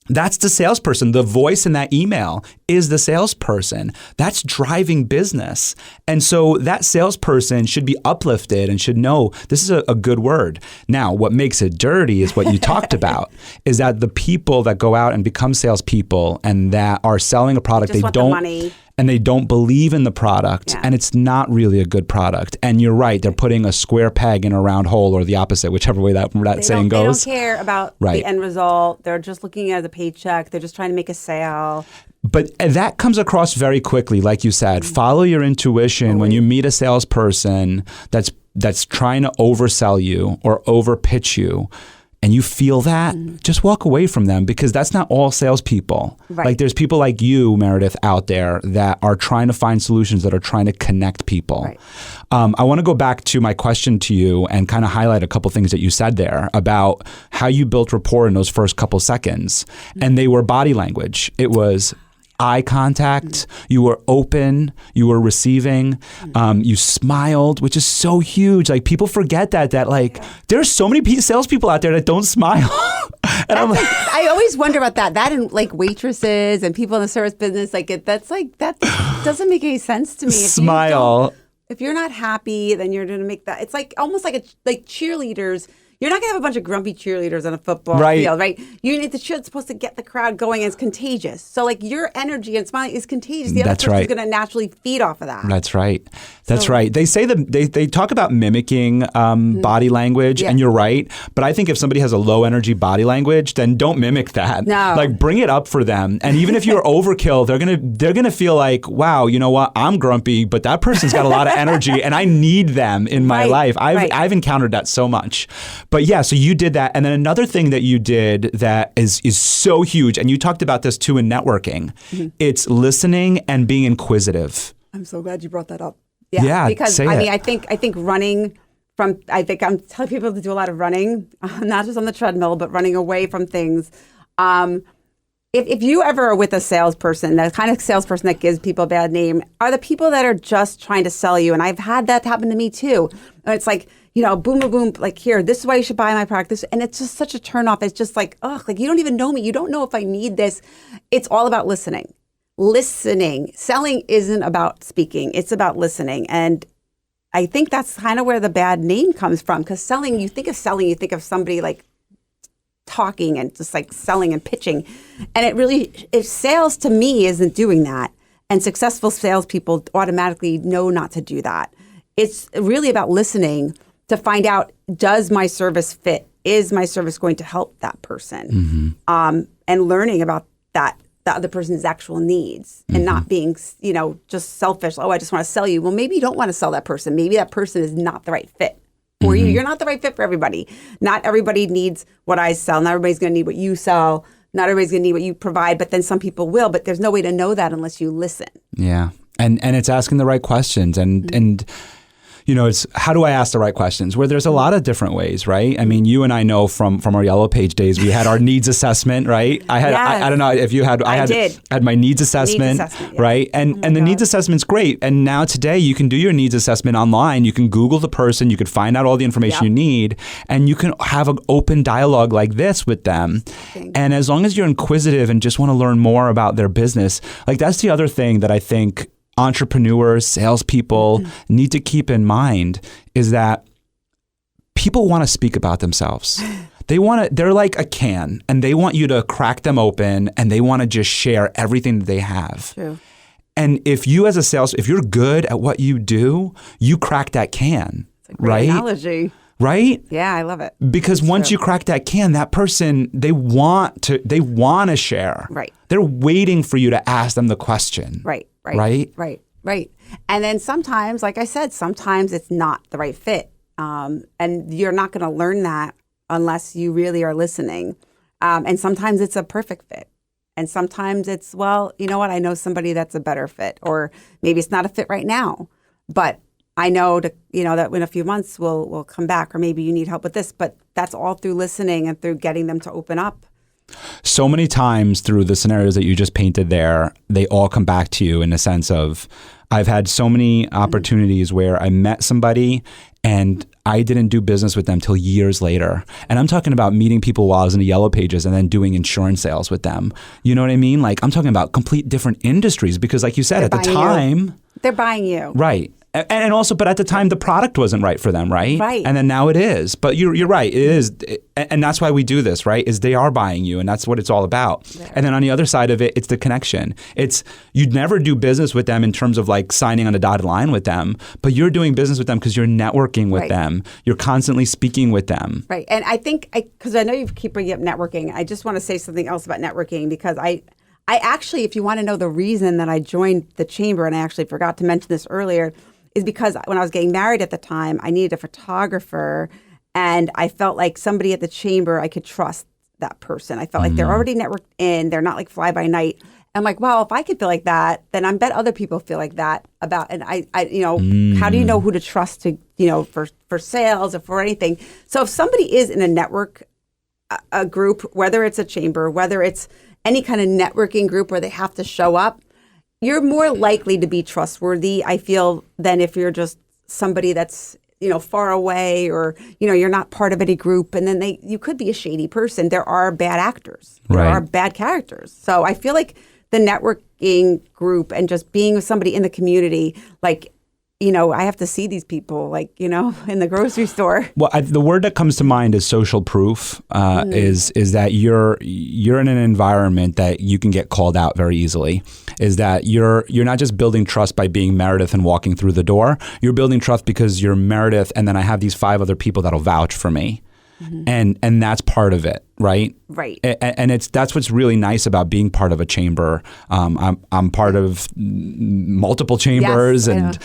That's the salesperson. The voice in that email is the salesperson. That's driving business. And so that salesperson should be uplifted and should know this is a good word. Now, what makes it dirty is what you talked about, is that the people that go out and become salespeople and that are selling a product they don't believe in the product, and it's not really a good product. And you're right, they're putting a square peg in a round hole, or the opposite, whichever way that saying goes. They don't care about the end result. They're just looking at the paycheck. They're just trying to make a sale. But that comes across very quickly, like you said. Follow your intuition when you meet a salesperson that's trying to oversell you or overpitch you. And you feel that, just walk away from them, because that's not all salespeople. Right. Like there's people like you, Meredith, out there that are trying to find solutions, that are trying to connect people. Right. I want to go back to my question to you and kind of highlight a couple things that you said there about how you built rapport in those first couple seconds. And they were body language. It was, eye contact, you were open, you were receiving, you smiled, which is so huge. Like people forget that like there's so many salespeople out there that don't smile. And I'm like, I always wonder about that. That and like waitresses and people in the service business, like that doesn't make any sense to me. Smile. If you're not happy, then you're going to make that. It's like almost like cheerleaders. You're not going to have a bunch of grumpy cheerleaders on a football field, right? You need the cheer that's supposed to get the crowd going, and it's contagious. So like your energy and smiling is contagious. The other person's going to naturally feed off of that. That's right. That's right. They say they talk about mimicking body language, and you're right. But I think if somebody has a low energy body language, then don't mimic that. No. Like bring it up for them. And even if you're overkill, they're gonna feel like, wow, you know what? I'm grumpy, but that person's got a lot of energy, and I need them in my life. I've encountered that so much. But yeah, so you did that. And then another thing that you did that is so huge, and you talked about this too in networking, it's listening and being inquisitive. I'm so glad you brought that up. Yeah, because I think running I'm telling people to do a lot of running, not just on the treadmill, but running away from things. If you ever are with a salesperson, the kind of salesperson that gives people a bad name, are the people that are just trying to sell you. And I've had that happen to me too. And it's like, boom, boom, boom, like here, this is why you should buy my product. And it's just such a turnoff. It's just like, like you don't even know me. You don't know if I need this. It's all about listening. Selling isn't about speaking. It's about listening. And I think that's kind of where the bad name comes from. Because selling, you think of somebody like talking and just like selling and pitching. And if sales to me isn't doing that, and successful salespeople automatically know not to do that. It's really about listening to find out, does my service fit? Is my service going to help that person? And learning about the other person's actual needs and not being, just selfish. Oh, I just want to sell you. Well, maybe you don't want to sell that person. Maybe that person is not the right fit for you. You're not the right fit for everybody. Not everybody needs what I sell. Not everybody's going to need what you sell. Not everybody's going to need what you provide, but then some people will. But there's no way to know that unless you listen. Yeah. And it's asking the right questions and it's how do I ask the right questions? Where there's a lot of different ways, right? I mean, you and I know from our Yellow Page days, we had our needs assessment, right? I don't know if you had. I had my needs assessment, right? And the needs assessment's great. And now today you can do your needs assessment online. You can Google the person. You can find out all the information you need, and you can have an open dialogue like this with them. And as long as you're inquisitive and just want to learn more about their business, like that's the other thing that I think entrepreneurs, salespeople need to keep in mind is that people want to speak about themselves. They're like a can, and they want you to crack them open, and they want to just share everything that they have. True. And if you as a if you're good at what you do, you crack that can, it's a great analogy. Right? Yeah, I love it. Because once you crack that can, that person, they want to share. Right. They're waiting for you to ask them the question. Right. Right. And then sometimes, like I said, sometimes it's not the right fit. And you're not going to learn that unless you really are listening. And sometimes it's a perfect fit. And sometimes it's, well, you know what? I know somebody that's a better fit. Or maybe it's not a fit right now. But I know that in a few months we'll come back. Or maybe you need help with this. But that's all through listening and through getting them to open up. So many times through the scenarios that you just painted there, they all come back to you in the sense of, I've had so many opportunities where I met somebody and I didn't do business with them till years later. And I'm talking about meeting people while I was in the Yellow Pages and then doing insurance sales with them. You know what I mean? Like I'm talking about complete different industries because like you said, at the time... They're buying you. Right. And also, but at the time, the product wasn't right for them, right? Right. And then now it is. But you're right. It is. And that's why we do this, right? Is they are buying you. And that's what it's all about. Yeah. And then on the other side of it, it's the connection. You'd never do business with them in terms of like signing on a dotted line with them. But you're doing business with them because you're networking with them. You're constantly speaking with them. Right. And I think, because I know you keep bringing up networking, I just want to say something else about networking because I actually, if you want to know the reason that I joined the chamber, and I actually forgot to mention this earlier, is because when I was getting married at the time, I needed a photographer, and I felt like somebody at the chamber, I could trust that person. I felt like they're already networked in. They're not like fly by night. I'm like, well, if I could feel like that, then I bet other people feel like that about. And I how do you know who to trust to, for sales or for anything? So if somebody is in a network, a group, whether it's a chamber, whether it's any kind of networking group where they have to show up, you're more likely to be trustworthy, I feel, than if you're just somebody that's, far away, or, you're not part of any group. And then you could be a shady person. There are bad actors. There are bad characters. So I feel like the networking group and just being with somebody in the community, like, I have to see these people, in the grocery store. Well, the word that comes to mind is social proof. Is that you're in an environment that you can get called out very easily. Is that you're not just building trust by being Meredith and walking through the door. You're building trust because you're Meredith, and then I have these 5 other people that'll vouch for me. And that's part of it, right? Right. And that's what's really nice about being part of a chamber. I'm part of multiple chambers and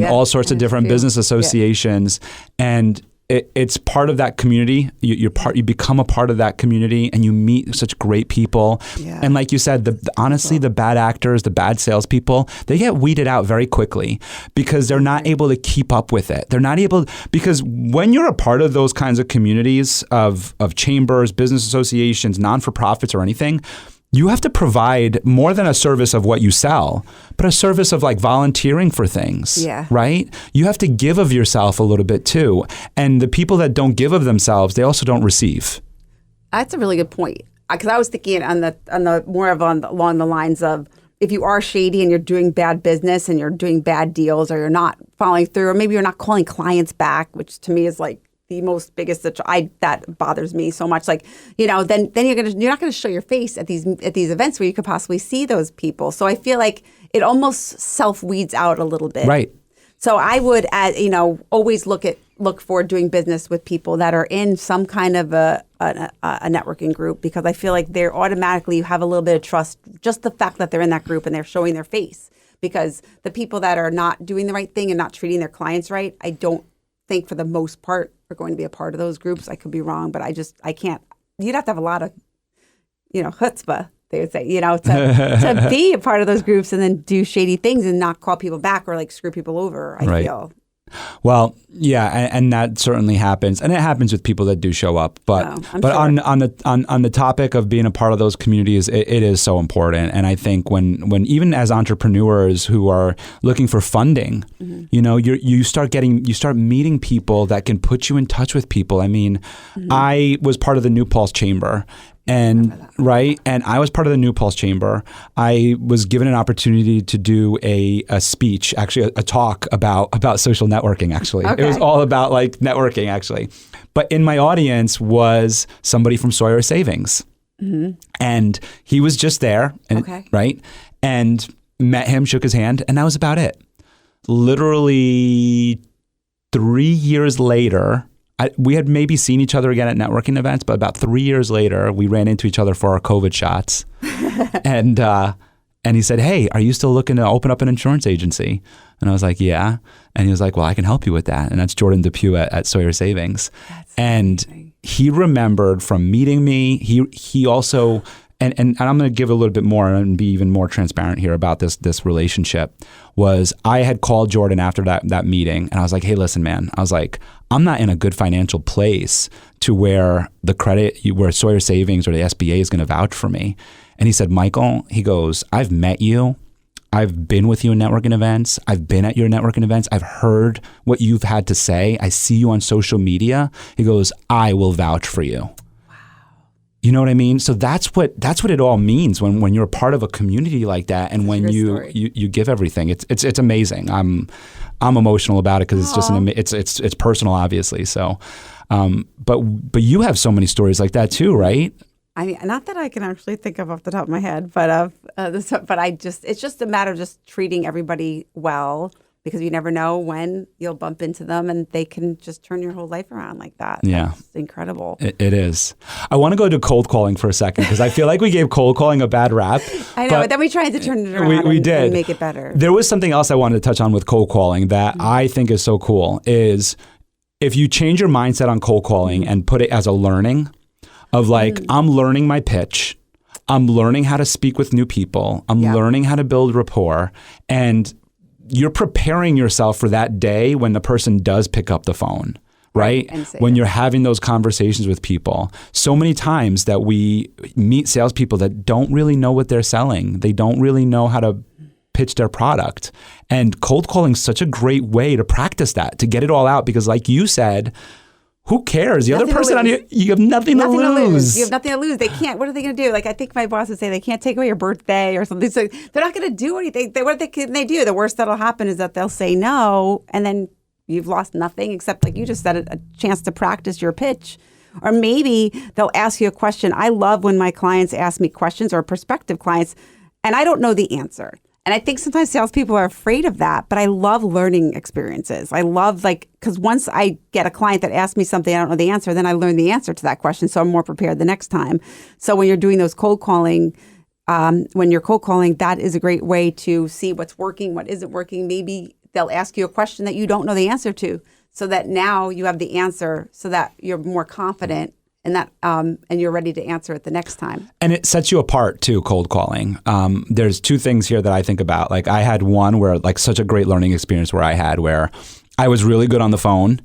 all sorts of different business associations, and it's part of that community. You become a part of that community, and you meet such great people. Yeah. And like you said, honestly, the bad actors, the bad salespeople, they get weeded out very quickly because they're not able to keep up with it. They're not able, because when you're a part of those kinds of communities of chambers, business associations, non-for-profits or anything, you have to provide more than a service of what you sell, but a service of like volunteering for things, right? You have to give of yourself a little bit too. And the people that don't give of themselves, they also don't receive. That's a really good point. Because I was thinking along the lines of, if you are shady and you're doing bad business and you're doing bad deals, or you're not following through, or maybe you're not calling clients back, which to me is like the most biggest that bothers me so much. Like, then you're not gonna show your face at these events where you could possibly see those people. So I feel like it almost self-weeds out a little bit. Right. So I would always look for doing business with people that are in some kind of a networking group, because I feel like they're automatically, you have a little bit of trust, just the fact that they're in that group and they're showing their face. Because the people that are not doing the right thing and not treating their clients right, I don't think for the most part are going to be a part of those groups. I could be wrong, but I can't. You'd have to have a lot of, chutzpah, they would say, to be a part of those groups and then do shady things and not call people back or like screw people over, I feel. Well, yeah, and that certainly happens, and it happens with people that do show up. But sure. on the topic of being a part of those communities, it is so important. And I think when even as entrepreneurs who are looking for funding, you start meeting people that can put you in touch with people. I mean, I was part of the New Pulse Chamber. And I was part of the New Pulse Chamber. I was given an opportunity to do a speech, actually a talk about social networking. Actually, It was all about like networking, actually. But in my audience was somebody from Sawyer Savings, and he was just there, and met him, shook his hand, and that was about it. Literally 3 years later. We had maybe seen each other again at networking events, but about 3 years later, we ran into each other for our COVID shots. And he said, "Hey, are you still looking to open up an insurance agency?" And I was like, "Yeah." And he was like, "Well, I can help you with that." And that's Jordan Depew at Sawyer Savings. That's amazing. He remembered from meeting me. He also, and I'm going to give a little bit more and be even more transparent here about this relationship, was I had called Jordan after that meeting, and I was like, "Hey, listen, man," I was like, "I'm not in a good financial place to where where Sawyer Savings or the SBA is going to vouch for me." And he said, "Michael," he goes, "I've met you. I've been with you in networking events. I've been at your networking events. I've heard what you've had to say. I see you on social media." He goes, "I will vouch for you." You know what I mean? So that's what it all means when you're a part of a community like that, and when you give everything. It's amazing. I'm emotional about it because it's just it's personal, obviously. So, but you have so many stories like that too, right? I mean, not that I can actually think of off the top of my head, but it's just a matter of just treating everybody well, because you never know when you'll bump into them and they can just turn your whole life around like that. Yeah. That's incredible. It is. I want to go to cold calling for a second, because I feel like we gave cold calling a bad rap. I know, but then we tried to turn it around and make it better. There was something else I wanted to touch on with cold calling that I think is so cool, is if you change your mindset on cold calling and put it as a learning of like, I'm learning my pitch, I'm learning how to speak with new people, I'm learning how to build rapport, and you're preparing yourself for that day when the person does pick up the phone, right? When you're having those conversations with people. So many times that we meet salespeople that don't really know what they're selling. They don't really know how to pitch their product. And cold calling is such a great way to practice that, to get it all out, because like you said, who cares? The other person on you have nothing to lose. You have nothing to lose. They can't. What are they going to do? Like, I think my boss would say they can't take away your birthday or something. So they're not going to do anything. What can they do? The worst that'll happen is that they'll say no, and then you've lost nothing except, like you just said, a chance to practice your pitch. Or maybe they'll ask you a question. I love when my clients ask me questions, or prospective clients, and I don't know the answer. And I think sometimes salespeople are afraid of that, but I love learning experiences. I love, because once I get a client that asks me something I don't know the answer, then I learn the answer to that question, so I'm more prepared the next time. So when you're doing those cold calling, that is a great way to see what's working, what isn't working. Maybe they'll ask you a question that you don't know the answer to, so that now you have the answer, so that you're more confident and that and you're ready to answer it the next time. And it sets you apart too, cold calling. There's two things here that I think about. Like, I had one where, like, such a great learning experience where I was really good on the phone,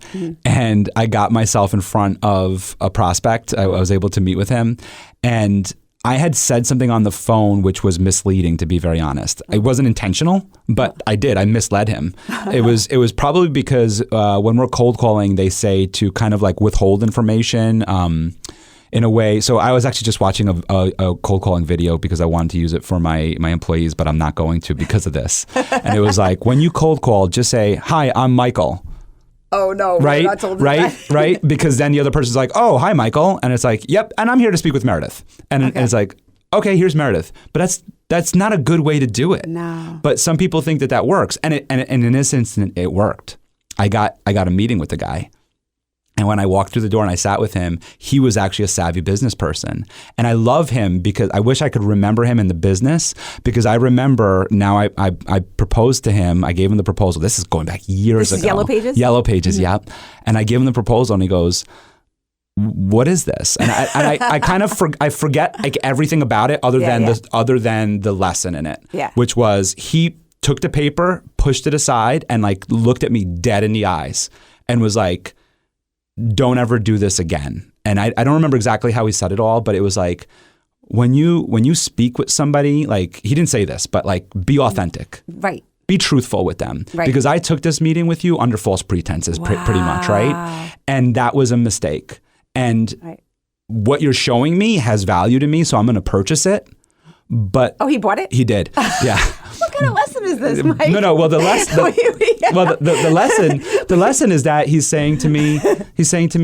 and I got myself in front of a prospect. I was able to meet with him, and I had said something on the phone which was misleading, to be very honest. It wasn't intentional, but I did. I misled him. It was probably because when we're cold calling, they say to kind of like withhold information in a way. So I was actually just watching a cold calling video because I wanted to use it for my employees, but I'm not going to because of this. And it was like, when you cold call, just say, "Hi, I'm Michael." Oh, no. Right, right. Because then the other person's like, "Oh, hi, Michael." And it's like, "Yep, and I'm here to speak with Meredith." And it's like, "Okay, here's Meredith." But that's not a good way to do it. No. But some people think that works. And in this instance, it worked. I got a meeting with the guy. And when I walked through the door and I sat with him, he was actually a savvy business person. And I love him because I wish I could remember him in the business, because I remember now I proposed to him. I gave him the proposal. This is going back years ago. This is Yellow Pages? Yellow Pages, yep. And I gave him the proposal and he goes, "What is this?" And I kind of I forget like everything about it other than the lesson in it, which was he took the paper, pushed it aside, and like looked at me dead in the eyes and was like, "Don't ever do this again." And I don't remember exactly how he said it all, but it was like, when you speak with somebody, like, he didn't say this, but like, be authentic. Right. Be truthful with them. Right. Because I took this meeting with you under false pretenses, pretty much, right? And that was a mistake. And what you're showing me has value to me, so I'm going to purchase it. But he bought it? He did. Yeah. What kind of lesson is this, Mike? No. Well, the lesson is that he's saying to me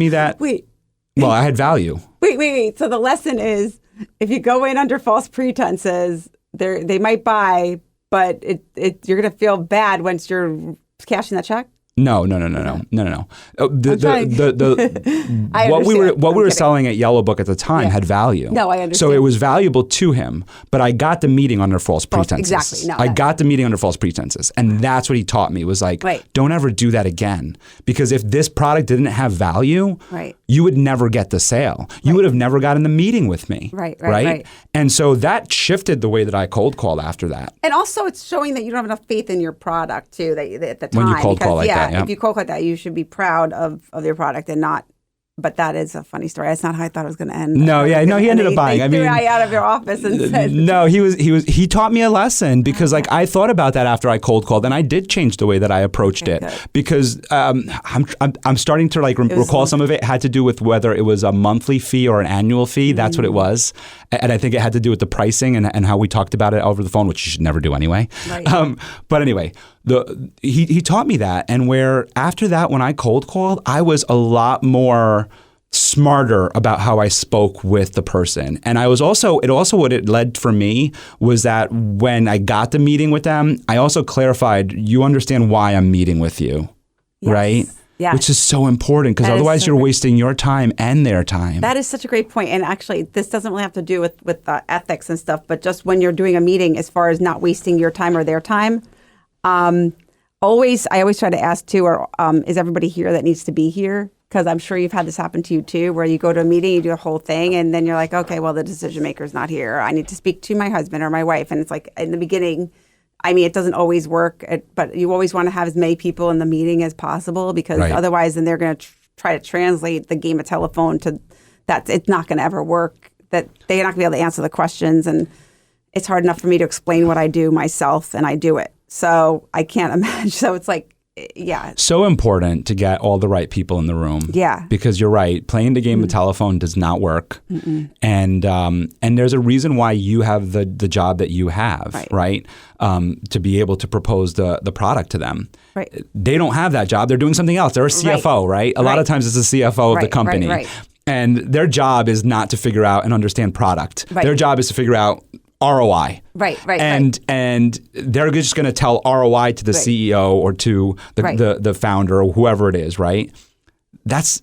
that well, I had value. Wait. So the lesson is, if you go in under false pretenses, they might buy, but you're going to feel bad once you're cashing that check? No. What we were selling at Yellow Book at the time had value. No, I understand. So it was valuable to him, but I got the meeting under false pretenses. Exactly. No, I got the meeting under false pretenses, and that's what he taught me. Was like, don't ever do that again, because if this product didn't have value, you would never get the sale. You would have never gotten the meeting with me. Right. And so that shifted the way that I cold called after that. And also, it's showing that you don't have enough faith in your product too. That at the time, when you cold call like that. If you cold call like that, you should be proud of your product and not. But that is a funny story. That's not how I thought it was going to end. No, he ended up buying. Threw you out of your office and said. No, he taught me a lesson, because like I thought about that after I cold called, and I did change the way that I approached it, because I'm starting to like recall some of it had to do with whether it was a monthly fee or an annual fee. That's what it was, and I think it had to do with the pricing and how we talked about it over the phone, which you should never do anyway. Right. But anyway. He taught me that, and where after that, when I cold called, I was a lot more smarter about how I spoke with the person. And what it led for me was that when I got the meeting with them, I also clarified, you understand why I'm meeting with you, right? Yeah. Which is so important, because otherwise you're wasting your time and their time. That is such a great point. And actually, this doesn't really have to do with ethics and stuff, but just when you're doing a meeting, as far as not wasting your time or their time, I always try to ask too, is everybody here that needs to be here? Because I'm sure you've had this happen to you too, where you go to a meeting, you do a whole thing, and then you're like, okay, well, the decision maker's not here. I need to speak to my husband or my wife. And it's like, in the beginning, I mean, it doesn't always work, but you always want to have as many people in the meeting as possible, because otherwise then they're going to try to translate the game of telephone to that, it's not going to ever work, that they're not going to be able to answer the questions. And it's hard enough for me to explain what I do myself, and I do it. So I can't imagine. So it's like, yeah. So important to get all the right people in the room. Yeah. Because you're right. Playing the game of telephone does not work. And there's a reason why you have the job that you have, right? To be able to propose the product to them. Right. They don't have that job. They're doing something else. They're a CFO, right? A lot of times it's the CFO of the company. Right. And their job is not to figure out and understand product. Right. Their job is to figure out ROI. Right. And they're just going to tell ROI to the CEO or to the founder or whoever it is, right? That's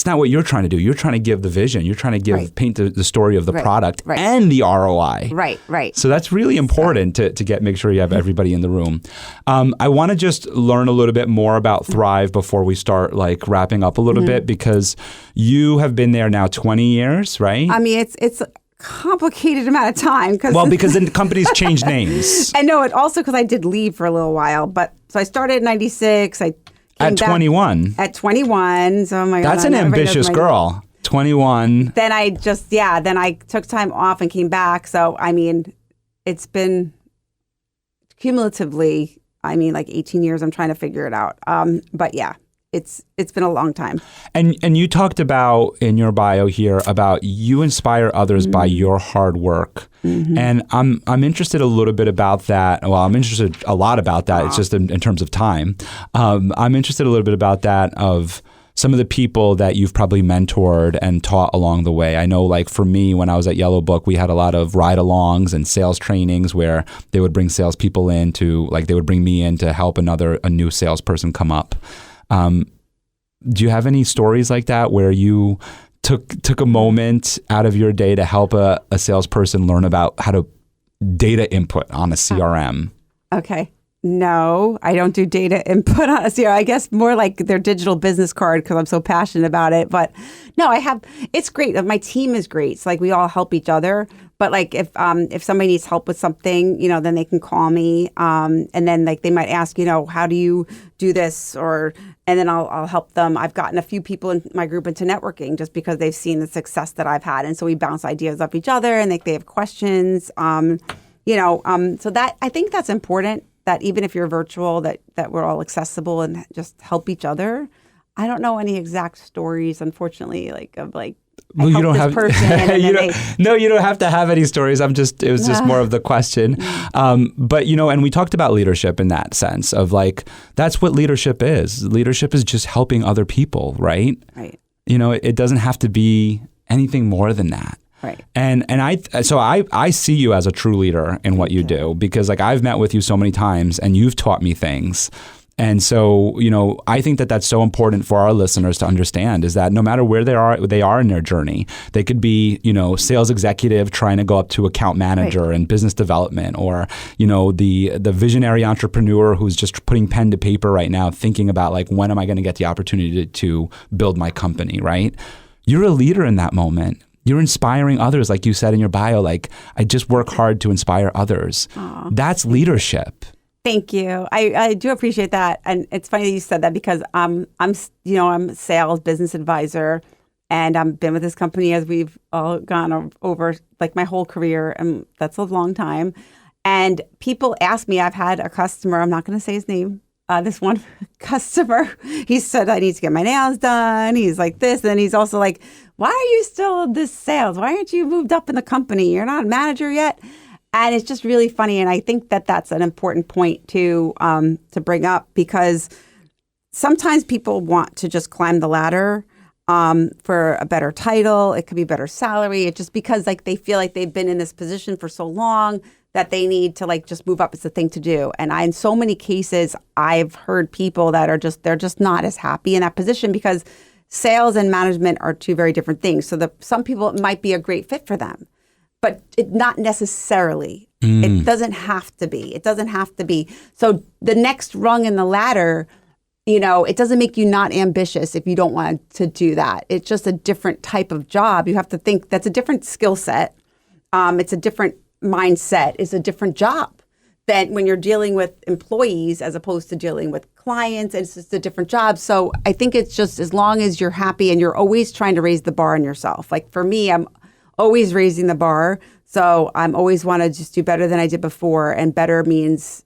not what you're trying to do. You're trying to give the vision. You're trying to paint the story of the product and the ROI. Right. So that's really important to make sure you have everybody in the room. I want to just learn a little bit more about Thryv before we start like wrapping up a little bit, because you have been there now 20 years, right? I mean, it's complicated amount of time because then companies change names. I know it also because I did leave for a little while, but so I started in 96. I came at 21. At 21. So my that's an ambitious girl. 21. Then I took time off and came back. So I mean, it's been cumulatively, I mean, like 18 years. I'm trying to figure it out. But yeah. It's been a long time. And you talked about in your bio here about you inspire others by your hard work. And I'm interested a little bit about that. Well, I'm interested a lot about that. It's just in terms of time. I'm interested a little bit about that, of some of the people that you've probably mentored and taught along the way. I know, like for me, when I was at Yellow Book, we had a lot of ride-alongs and sales trainings where they would bring salespeople in to, like they would bring me in to help a new salesperson come up. Do you have any stories like that where you took a moment out of your day to help a salesperson learn about how to data input on a CRM? Okay. No, I don't do data input on a CRM. I guess more like their digital business card because I'm so passionate about it. But no, it's great. My team is great. It's like we all help each other. But like if somebody needs help with something, then they can call me. And then like they might ask, how do you do this? And then I'll help them. I've gotten a few people in my group into networking just because they've seen the success that I've had. And so we bounce ideas off each other, and they have questions. So that, I think that's important, that even if you're virtual, that we're all accessible and just help each other. I don't know any exact stories, unfortunately, well, you don't have No, you don't have to have any stories. It was just more of the question. But and we talked about leadership in that sense of like, that's what leadership is. Leadership is just helping other people, right? Right. It doesn't have to be anything more than that. Right. And I see you as a true leader in what you do, because like I've met with you so many times and you've taught me things. And so, I think that that's so important for our listeners to understand, is that no matter where they are in their journey, they could be, sales executive trying to go up to account manager and business development, or, the visionary entrepreneur who's just putting pen to paper right now, thinking about like, when am I going to get the opportunity to build my company, right? You're a leader in that moment. You're inspiring others, like you said in your bio, like, I just work hard to inspire others. Aww. That's leadership. Thank you. I do appreciate that. And it's funny that you said that, because I'm a sales business advisor, and I've been with this company as we've all gone over like my whole career, and that's a long time. And people ask me, I've had a customer, I'm not going to say his name, this one customer, he said, I need to get my nails done. He's like this. And he's also like, why are you still in this sales? Why aren't you moved up in the company? You're not a manager yet. And it's just really funny. And I think that that's an important point to bring up, because sometimes people want to just climb the ladder for a better title. It could be better salary. It's just because like they feel like they've been in this position for so long that they need to like just move up. It's the thing to do. And in so many cases, I've heard people that they're just not as happy in that position, because sales and management are two very different things. So some people, it might be a great fit for them, but not necessarily. It doesn't have to be. It doesn't have to be. So the next rung in the ladder, it doesn't make you not ambitious if you don't want to do that. It's just a different type of job. You have to think that's a different skill set. It's a different mindset. It's a different job than when you're dealing with employees as opposed to dealing with clients. It's just a different job. So I think it's just as long as you're happy and you're always trying to raise the bar on yourself. Like for me, I'm always raising the bar. So I'm always want to just do better than I did before. And better means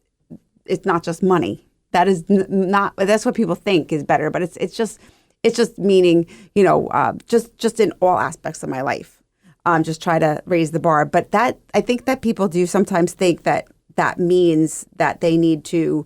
it's not just money. That is not, that's what people think is better. But it's just meaning, just in all aspects of my life, just try to raise the bar. But that, I think that people do sometimes think that means that they need to,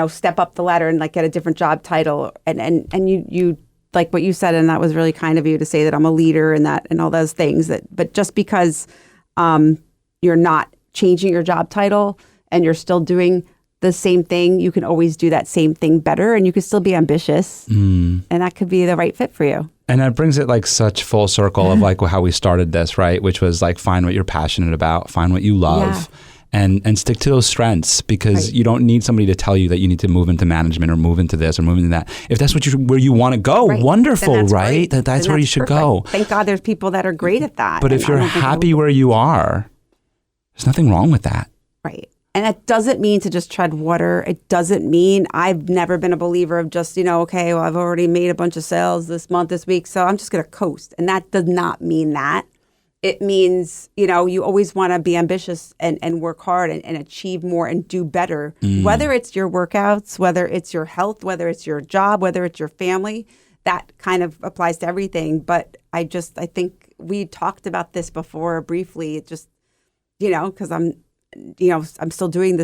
step up the ladder and like get a different job title. And you like what you said, and that was really kind of you to say that I'm a leader and that and all those things. But just because you're not changing your job title and you're still doing the same thing, you can always do that same thing better, and you can still be ambitious, and that could be the right fit for you. And that brings it like such full circle of like how we started this, right? Which was like find what you're passionate about, find what you love. Yeah. And stick to those strengths, because you don't need somebody to tell you that you need to move into management or move into this or move into that. If that's where you want to go, wonderful, right? That's where you should go. Thank God there's people that are great at that. But if you're happy where you are, there's nothing wrong with that. Right. And that doesn't mean to just tread water. It doesn't mean, I've never been a believer of just, okay, well, I've already made a bunch of sales this month, this week, so I'm just going to coast. And that does not mean that. It means, you always want to be ambitious and work hard and achieve more and do better, whether it's your workouts, whether it's your health, whether it's your job, whether it's your family. That kind of applies to everything. But I think we talked about this before briefly. It just, because I'm still doing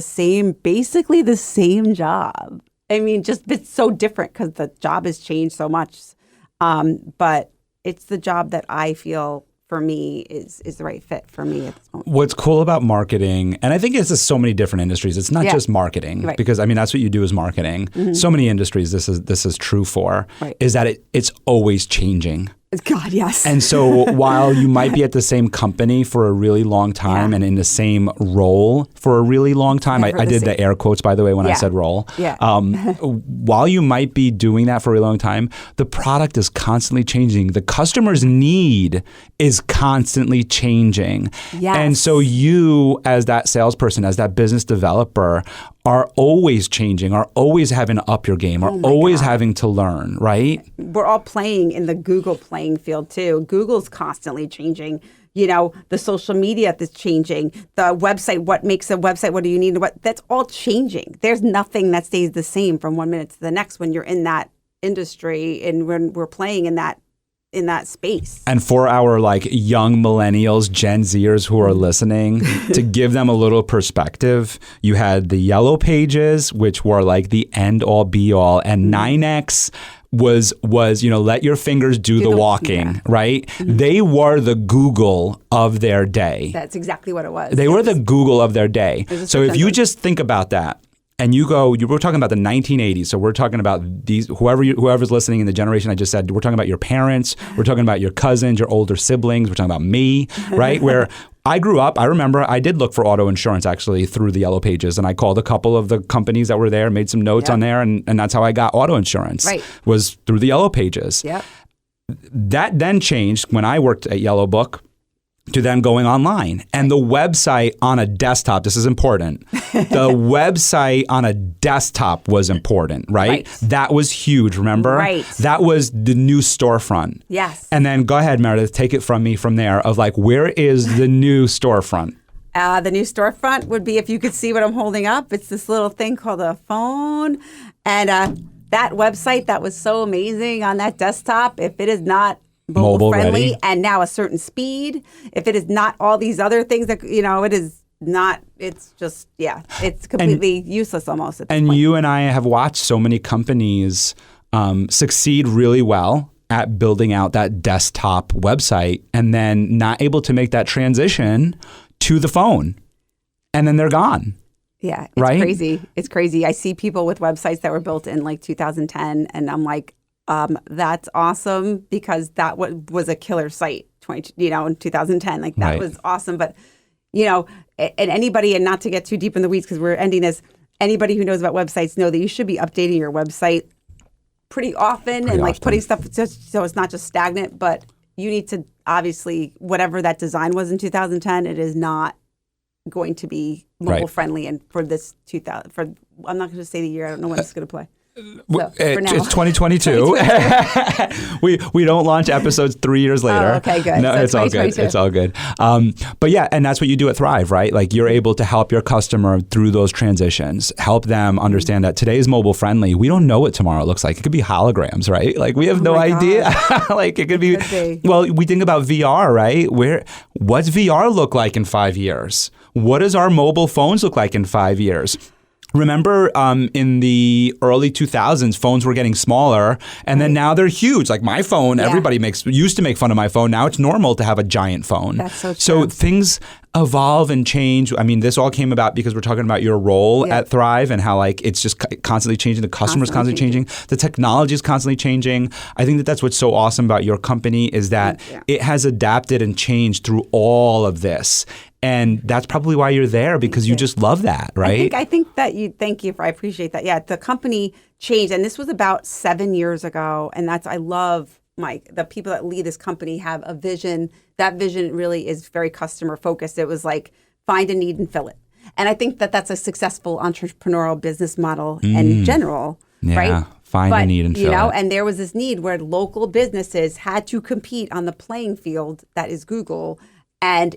basically the same job. I mean, just it's so different because the job has changed so much. But it's the job that I feel for me is the right fit for me at this moment. What's cool about marketing, and I think it's just so many different industries. It's not just marketing, because I mean that's what you do is marketing. So many industries this is true for, is that it's always changing. God, yes. And so while you might be at the same company for a really long time and in the same role for a really long time, I did the air quotes, by the way, when I said role. Yeah. While you might be doing that for a really long time, the product is constantly changing. The customer's need is constantly changing. Yes. And so you, as that salesperson, as that business developer, are always changing, are always having to up your game, are always having to learn, right? We're all playing in the Google playing field too. Google's constantly changing. The social media that's changing, the website, what makes a website, what do you need, that's all changing. There's nothing that stays the same from 1 minute to the next when you're in that industry and when we're playing in that space. And for our like young millennials, Gen Zers who are listening, to give them a little perspective, you had the yellow pages, which were like the end all be all, and 9X was let your fingers do the walking, right? Mm-hmm. They were the Google of their day. That's exactly what it was. They were the Google of their day. So if you just think about that, and we're talking about the 1980s. So we're talking about these, whoever's listening in the generation I just said, we're talking about your parents, we're talking about your cousins, your older siblings, we're talking about me, right? Where I grew up, I remember I did look for auto insurance actually through the yellow pages, and I called a couple of the companies that were there, made some notes on there, and that's how I got auto insurance, was through the yellow pages. Yep. That then changed when I worked at Yellow Book to then going online. And the website on a desktop, this is important. The website on a desktop was important, right? That was huge, remember? Right. That was the new storefront. Yes. And then go ahead, Meredith, take it from me from there of like, where is the new storefront? The new storefront would be, if you could see what I'm holding up, it's this little thing called a phone. And that website that was so amazing on that desktop, if it is not mobile friendly ready, and now a certain speed, if it is not all these other things that it is not, it's just it's completely useless almost at this point. You and I have watched so many companies succeed really well at building out that desktop website and then not able to make that transition to the phone, and then they're gone. Yeah, it's crazy. It's crazy. I see people with websites that were built in like 2010, and I'm like, that's awesome, because that was a killer site, in 2010. Like that was awesome. But, and anybody, and not to get too deep in the weeds because we're ending this, anybody who knows about websites know that you should be updating your website pretty often putting stuff so it's not just stagnant. But you need to, obviously, whatever that design was in 2010, it is not going to be mobile friendly, and for this 2000, I'm not going to say the year. I don't know when it's going to play. So, it's 2022. we don't launch episodes 3 years later. Oh, okay, good. No, so it's all good. It's all good. But yeah, and that's what you do at Thryv, right? Like you're able to help your customer through those transitions, help them understand that today's mobile friendly. We don't know what tomorrow looks like. It could be holograms, right? Like we have no idea. Like it could be. Well, we think about VR, right? What's VR look like in 5 years? What does our mobile phones look like in 5 years? Remember in the early 2000s, phones were getting smaller, and then now they're huge. Like my phone, everybody used to make fun of my phone. Now it's normal to have a giant phone. That's so true. So things evolve and change. I mean, this all came about because we're talking about your role at Thryv and how like it's just constantly changing. The customer's constantly changing. The technology is constantly changing. I think that that's what's so awesome about your company is that it has adapted and changed through all of this. And that's probably why you're there, because you just love that, right? I think that thank you. I appreciate that. Yeah, the company changed, and this was about 7 years ago. And I love the people that lead this company have a vision. That vision really is very customer focused. It was like find a need and fill it. And I think that that's a successful entrepreneurial business model in general, right? Find a need and fill it. And there was this need where local businesses had to compete on the playing field that is Google, and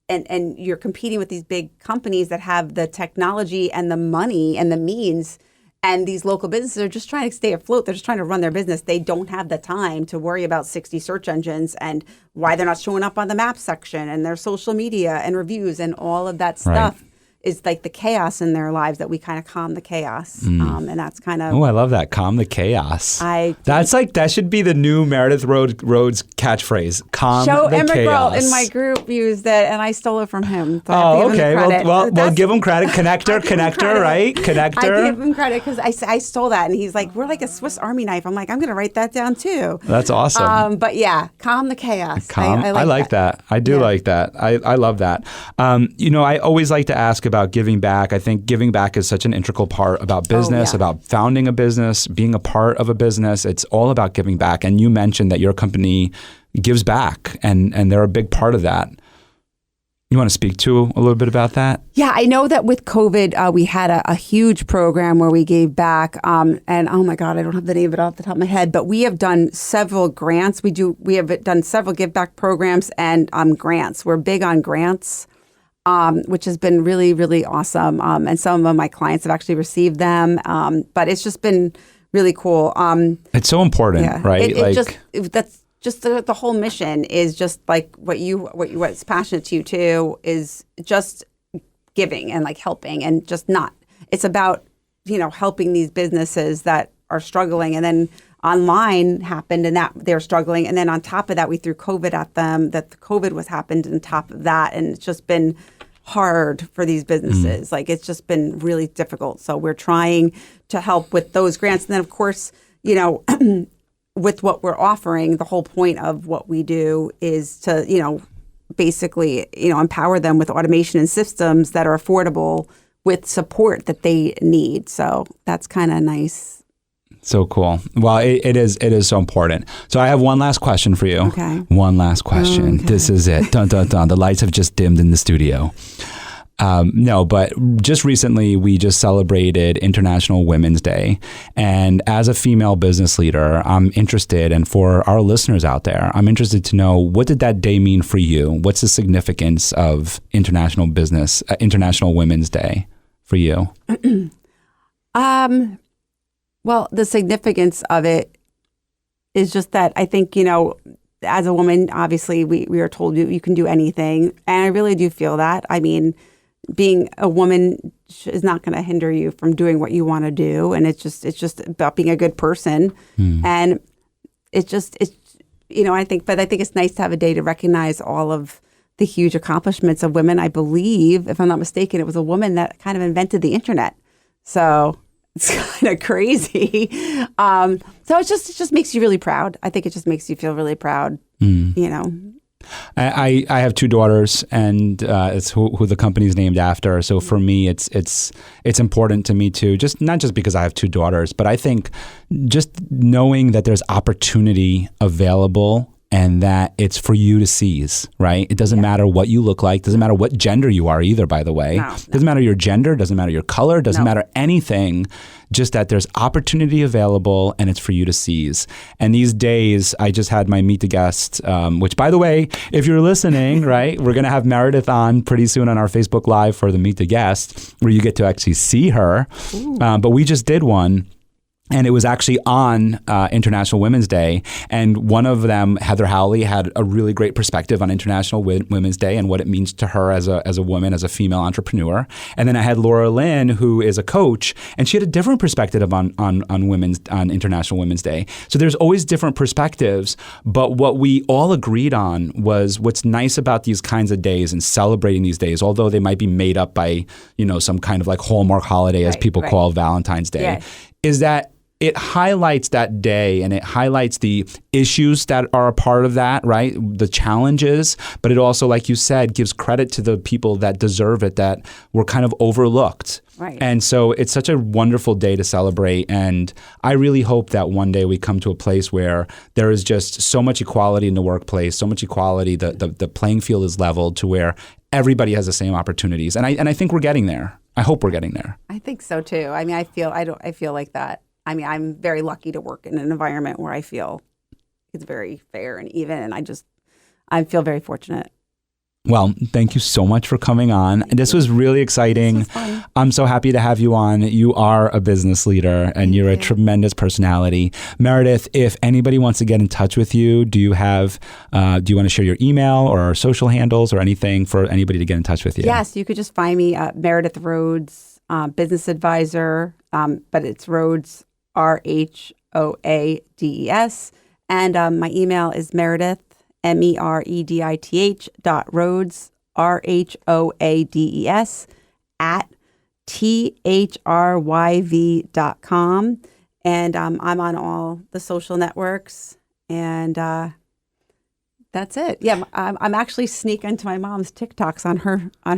and you're competing with these big companies that have the technology and the money and the means, and these local businesses are just trying to stay afloat. They're just trying to run their business. They don't have the time to worry about 60 search engines and why they're not showing up on the map section and their social media and reviews and all of that stuff. Is like the chaos in their lives that we kind of calm the chaos. And that's kind of... Oh, I love that. Calm the chaos. That should be the new Meredith Rhoades catchphrase. Calm the chaos. Show Emma in my group used it, and I stole it from him. So okay. Well, give him credit. Connector, right? Connector. I give him credit because I stole that, and he's like, we're like a Swiss Army knife. I'm like, I'm going to write that down too. That's awesome. But yeah, calm the chaos. I like that. I do like that. I love that. I always like to ask about giving back. I think giving back is such an integral part about business, about founding a business, being a part of a business. It's all about giving back. And you mentioned that your company gives back, and they're a big part of that. You want to speak to a little bit about that? Yeah, I know that with COVID, we had a huge program where we gave back. And oh my God, I don't have the name of it off the top of my head, but we have done several grants. We have done several give back programs and grants. We're big on grants. Which has been really, really awesome. And some of my clients have actually received them. But it's just been really cool. It's so important, right? That's just the whole mission is just like what's passionate to you too is just giving and like helping and just not. It's about, helping these businesses that are struggling, and then online happened and that they're struggling. And then on top of that, we threw COVID at them, that the COVID was happened on top of that. And it's just been hard for these businesses. Like it's just been really difficult. So we're trying to help with those grants. And then of course, with what we're offering, the whole point of what we do is to, basically, empower them with automation and systems that are affordable with support that they need. So that's kind of nice. So cool. Well, it is so important. So I have one last question for you. Okay. One last question. Okay. This is it. Dun, dun, dun. The lights have just dimmed in the studio. No, but just recently we just celebrated International Women's Day. And as a female business leader, I'm interested, and for our listeners out there, I'm interested to know, what did that day mean for you? What's the significance of International Women's Day for you? Well, the significance of it is just that I think, as a woman, obviously we are told you can do anything. And I really do feel that. I mean, being a woman is not going to hinder you from doing what you want to do. And it's just about being a good person. And I think it's nice to have a day to recognize all of the huge accomplishments of women. I believe, if I'm not mistaken, it was a woman that kind of invented the internet. So it's kind of crazy. So it just makes you really proud. I think it just makes you feel really proud, I have two daughters, and it's who the company's named after. So for me, it's important to me too. Not just because I have two daughters, but I think just knowing that there's opportunity available and that it's for you to seize, right? It doesn't matter what you look like, doesn't matter what gender you are either, by the way. Doesn't matter your gender, doesn't matter your color, doesn't matter anything, just that there's opportunity available and it's for you to seize. And these days, I just had my Meet the Guest, which, by the way, if you're listening, right, we're going to have Meredith on pretty soon on our Facebook Live for the Meet the Guest, where you get to actually see her. But we just did one. And it was actually on International Women's Day. And one of them, Heather Howley, had a really great perspective on International Women's Day and what it means to her as a woman, as a female entrepreneur. And then I had Laura Lynn, who is a coach, and she had a different perspective on International Women's Day. So there's always different perspectives. But what we all agreed on was what's nice about these kinds of days and celebrating these days, although they might be made up by, some kind of like Hallmark holiday, as people call Valentine's Day, is that it highlights that day and it highlights the issues that are a part of that, right? The challenges, but it also, like you said, gives credit to the people that deserve it, that were kind of overlooked. Right. And so it's such a wonderful day to celebrate. And I really hope that one day we come to a place where there is just so much equality in the workplace, so much equality, the playing field is leveled to where everybody has the same opportunities. And I think we're getting there. I hope we're getting there. I think so too. I mean, I feel like that. I mean, I'm very lucky to work in an environment where I feel it's very fair and even, and I feel very fortunate. Well, thank you so much for coming on. This was really exciting. This was fun. I'm so happy to have you on. You are a business leader and you're a tremendous personality. Meredith, if anybody wants to get in touch with you, do you want to share your email or social handles or anything for anybody to get in touch with you? Yes, you could just find me at Meredith Rhoades, business advisor, but it's Rhoades, Rhoades. And my email is Meredith, Meredith.Rhoades, Rhoades at thryv.com. And I'm on all the social networks. And that's it. Yeah, I'm actually sneaking into my mom's TikToks on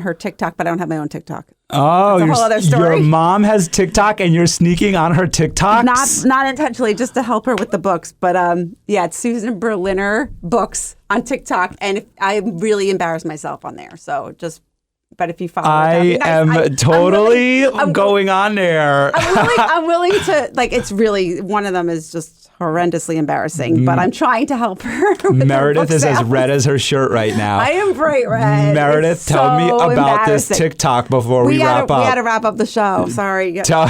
her TikTok, but I don't have my own TikTok. Oh, that's a whole other story. Your mom has TikTok and you're sneaking on her TikToks? Not intentionally, just to help her with the books. But it's Susan Berliner Books on TikTok, and I really embarrass myself on there. So but if you follow I'm going on there. I'm willing to, it's really, one of them is just horrendously embarrassing, but I'm trying to help her. Meredith is as red as her shirt right now. I am bright red. Meredith, tell me about this TikTok before we wrap up. We got to wrap up the show. Sorry. All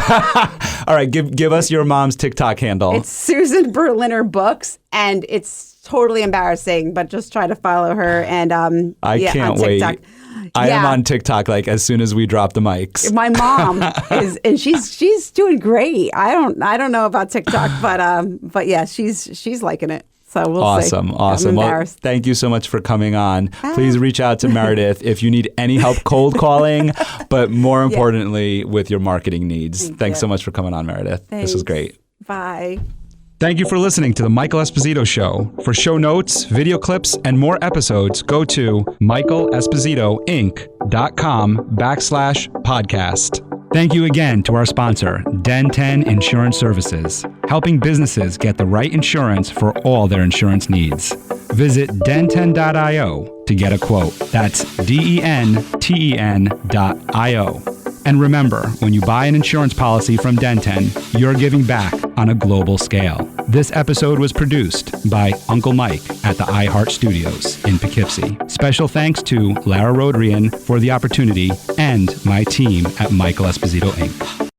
right, give us your mom's TikTok handle. It's Susan Berliner Books, and it's totally embarrassing, but just try to follow her. And I can't wait. I am on TikTok as soon as we drop the mics. My mom is, and she's doing great. I don't know about TikTok, but yeah, she's liking it. So we'll see. Awesome. Well, thank you so much for coming on. Please reach out to Meredith if you need any help cold calling, but more importantly, with your marketing needs. Thanks so much for coming on, Meredith. Thanks. This was great. Bye. Thank you for listening to The Michael Esposito Show. For show notes, video clips, and more episodes, go to michaelespositoinc.com/podcast. Thank you again to our sponsor, Den 10 Insurance Services, helping businesses get the right insurance for all their insurance needs. Visit den10.io to get a quote. That's DENTEN.io. And remember, when you buy an insurance policy from Den 10, you're giving back on a global scale. This episode was produced by Uncle Mike at the iHeart Studios in Poughkeepsie. Special thanks to Lara Rodrian for the opportunity and my team at Michael Esposito Inc.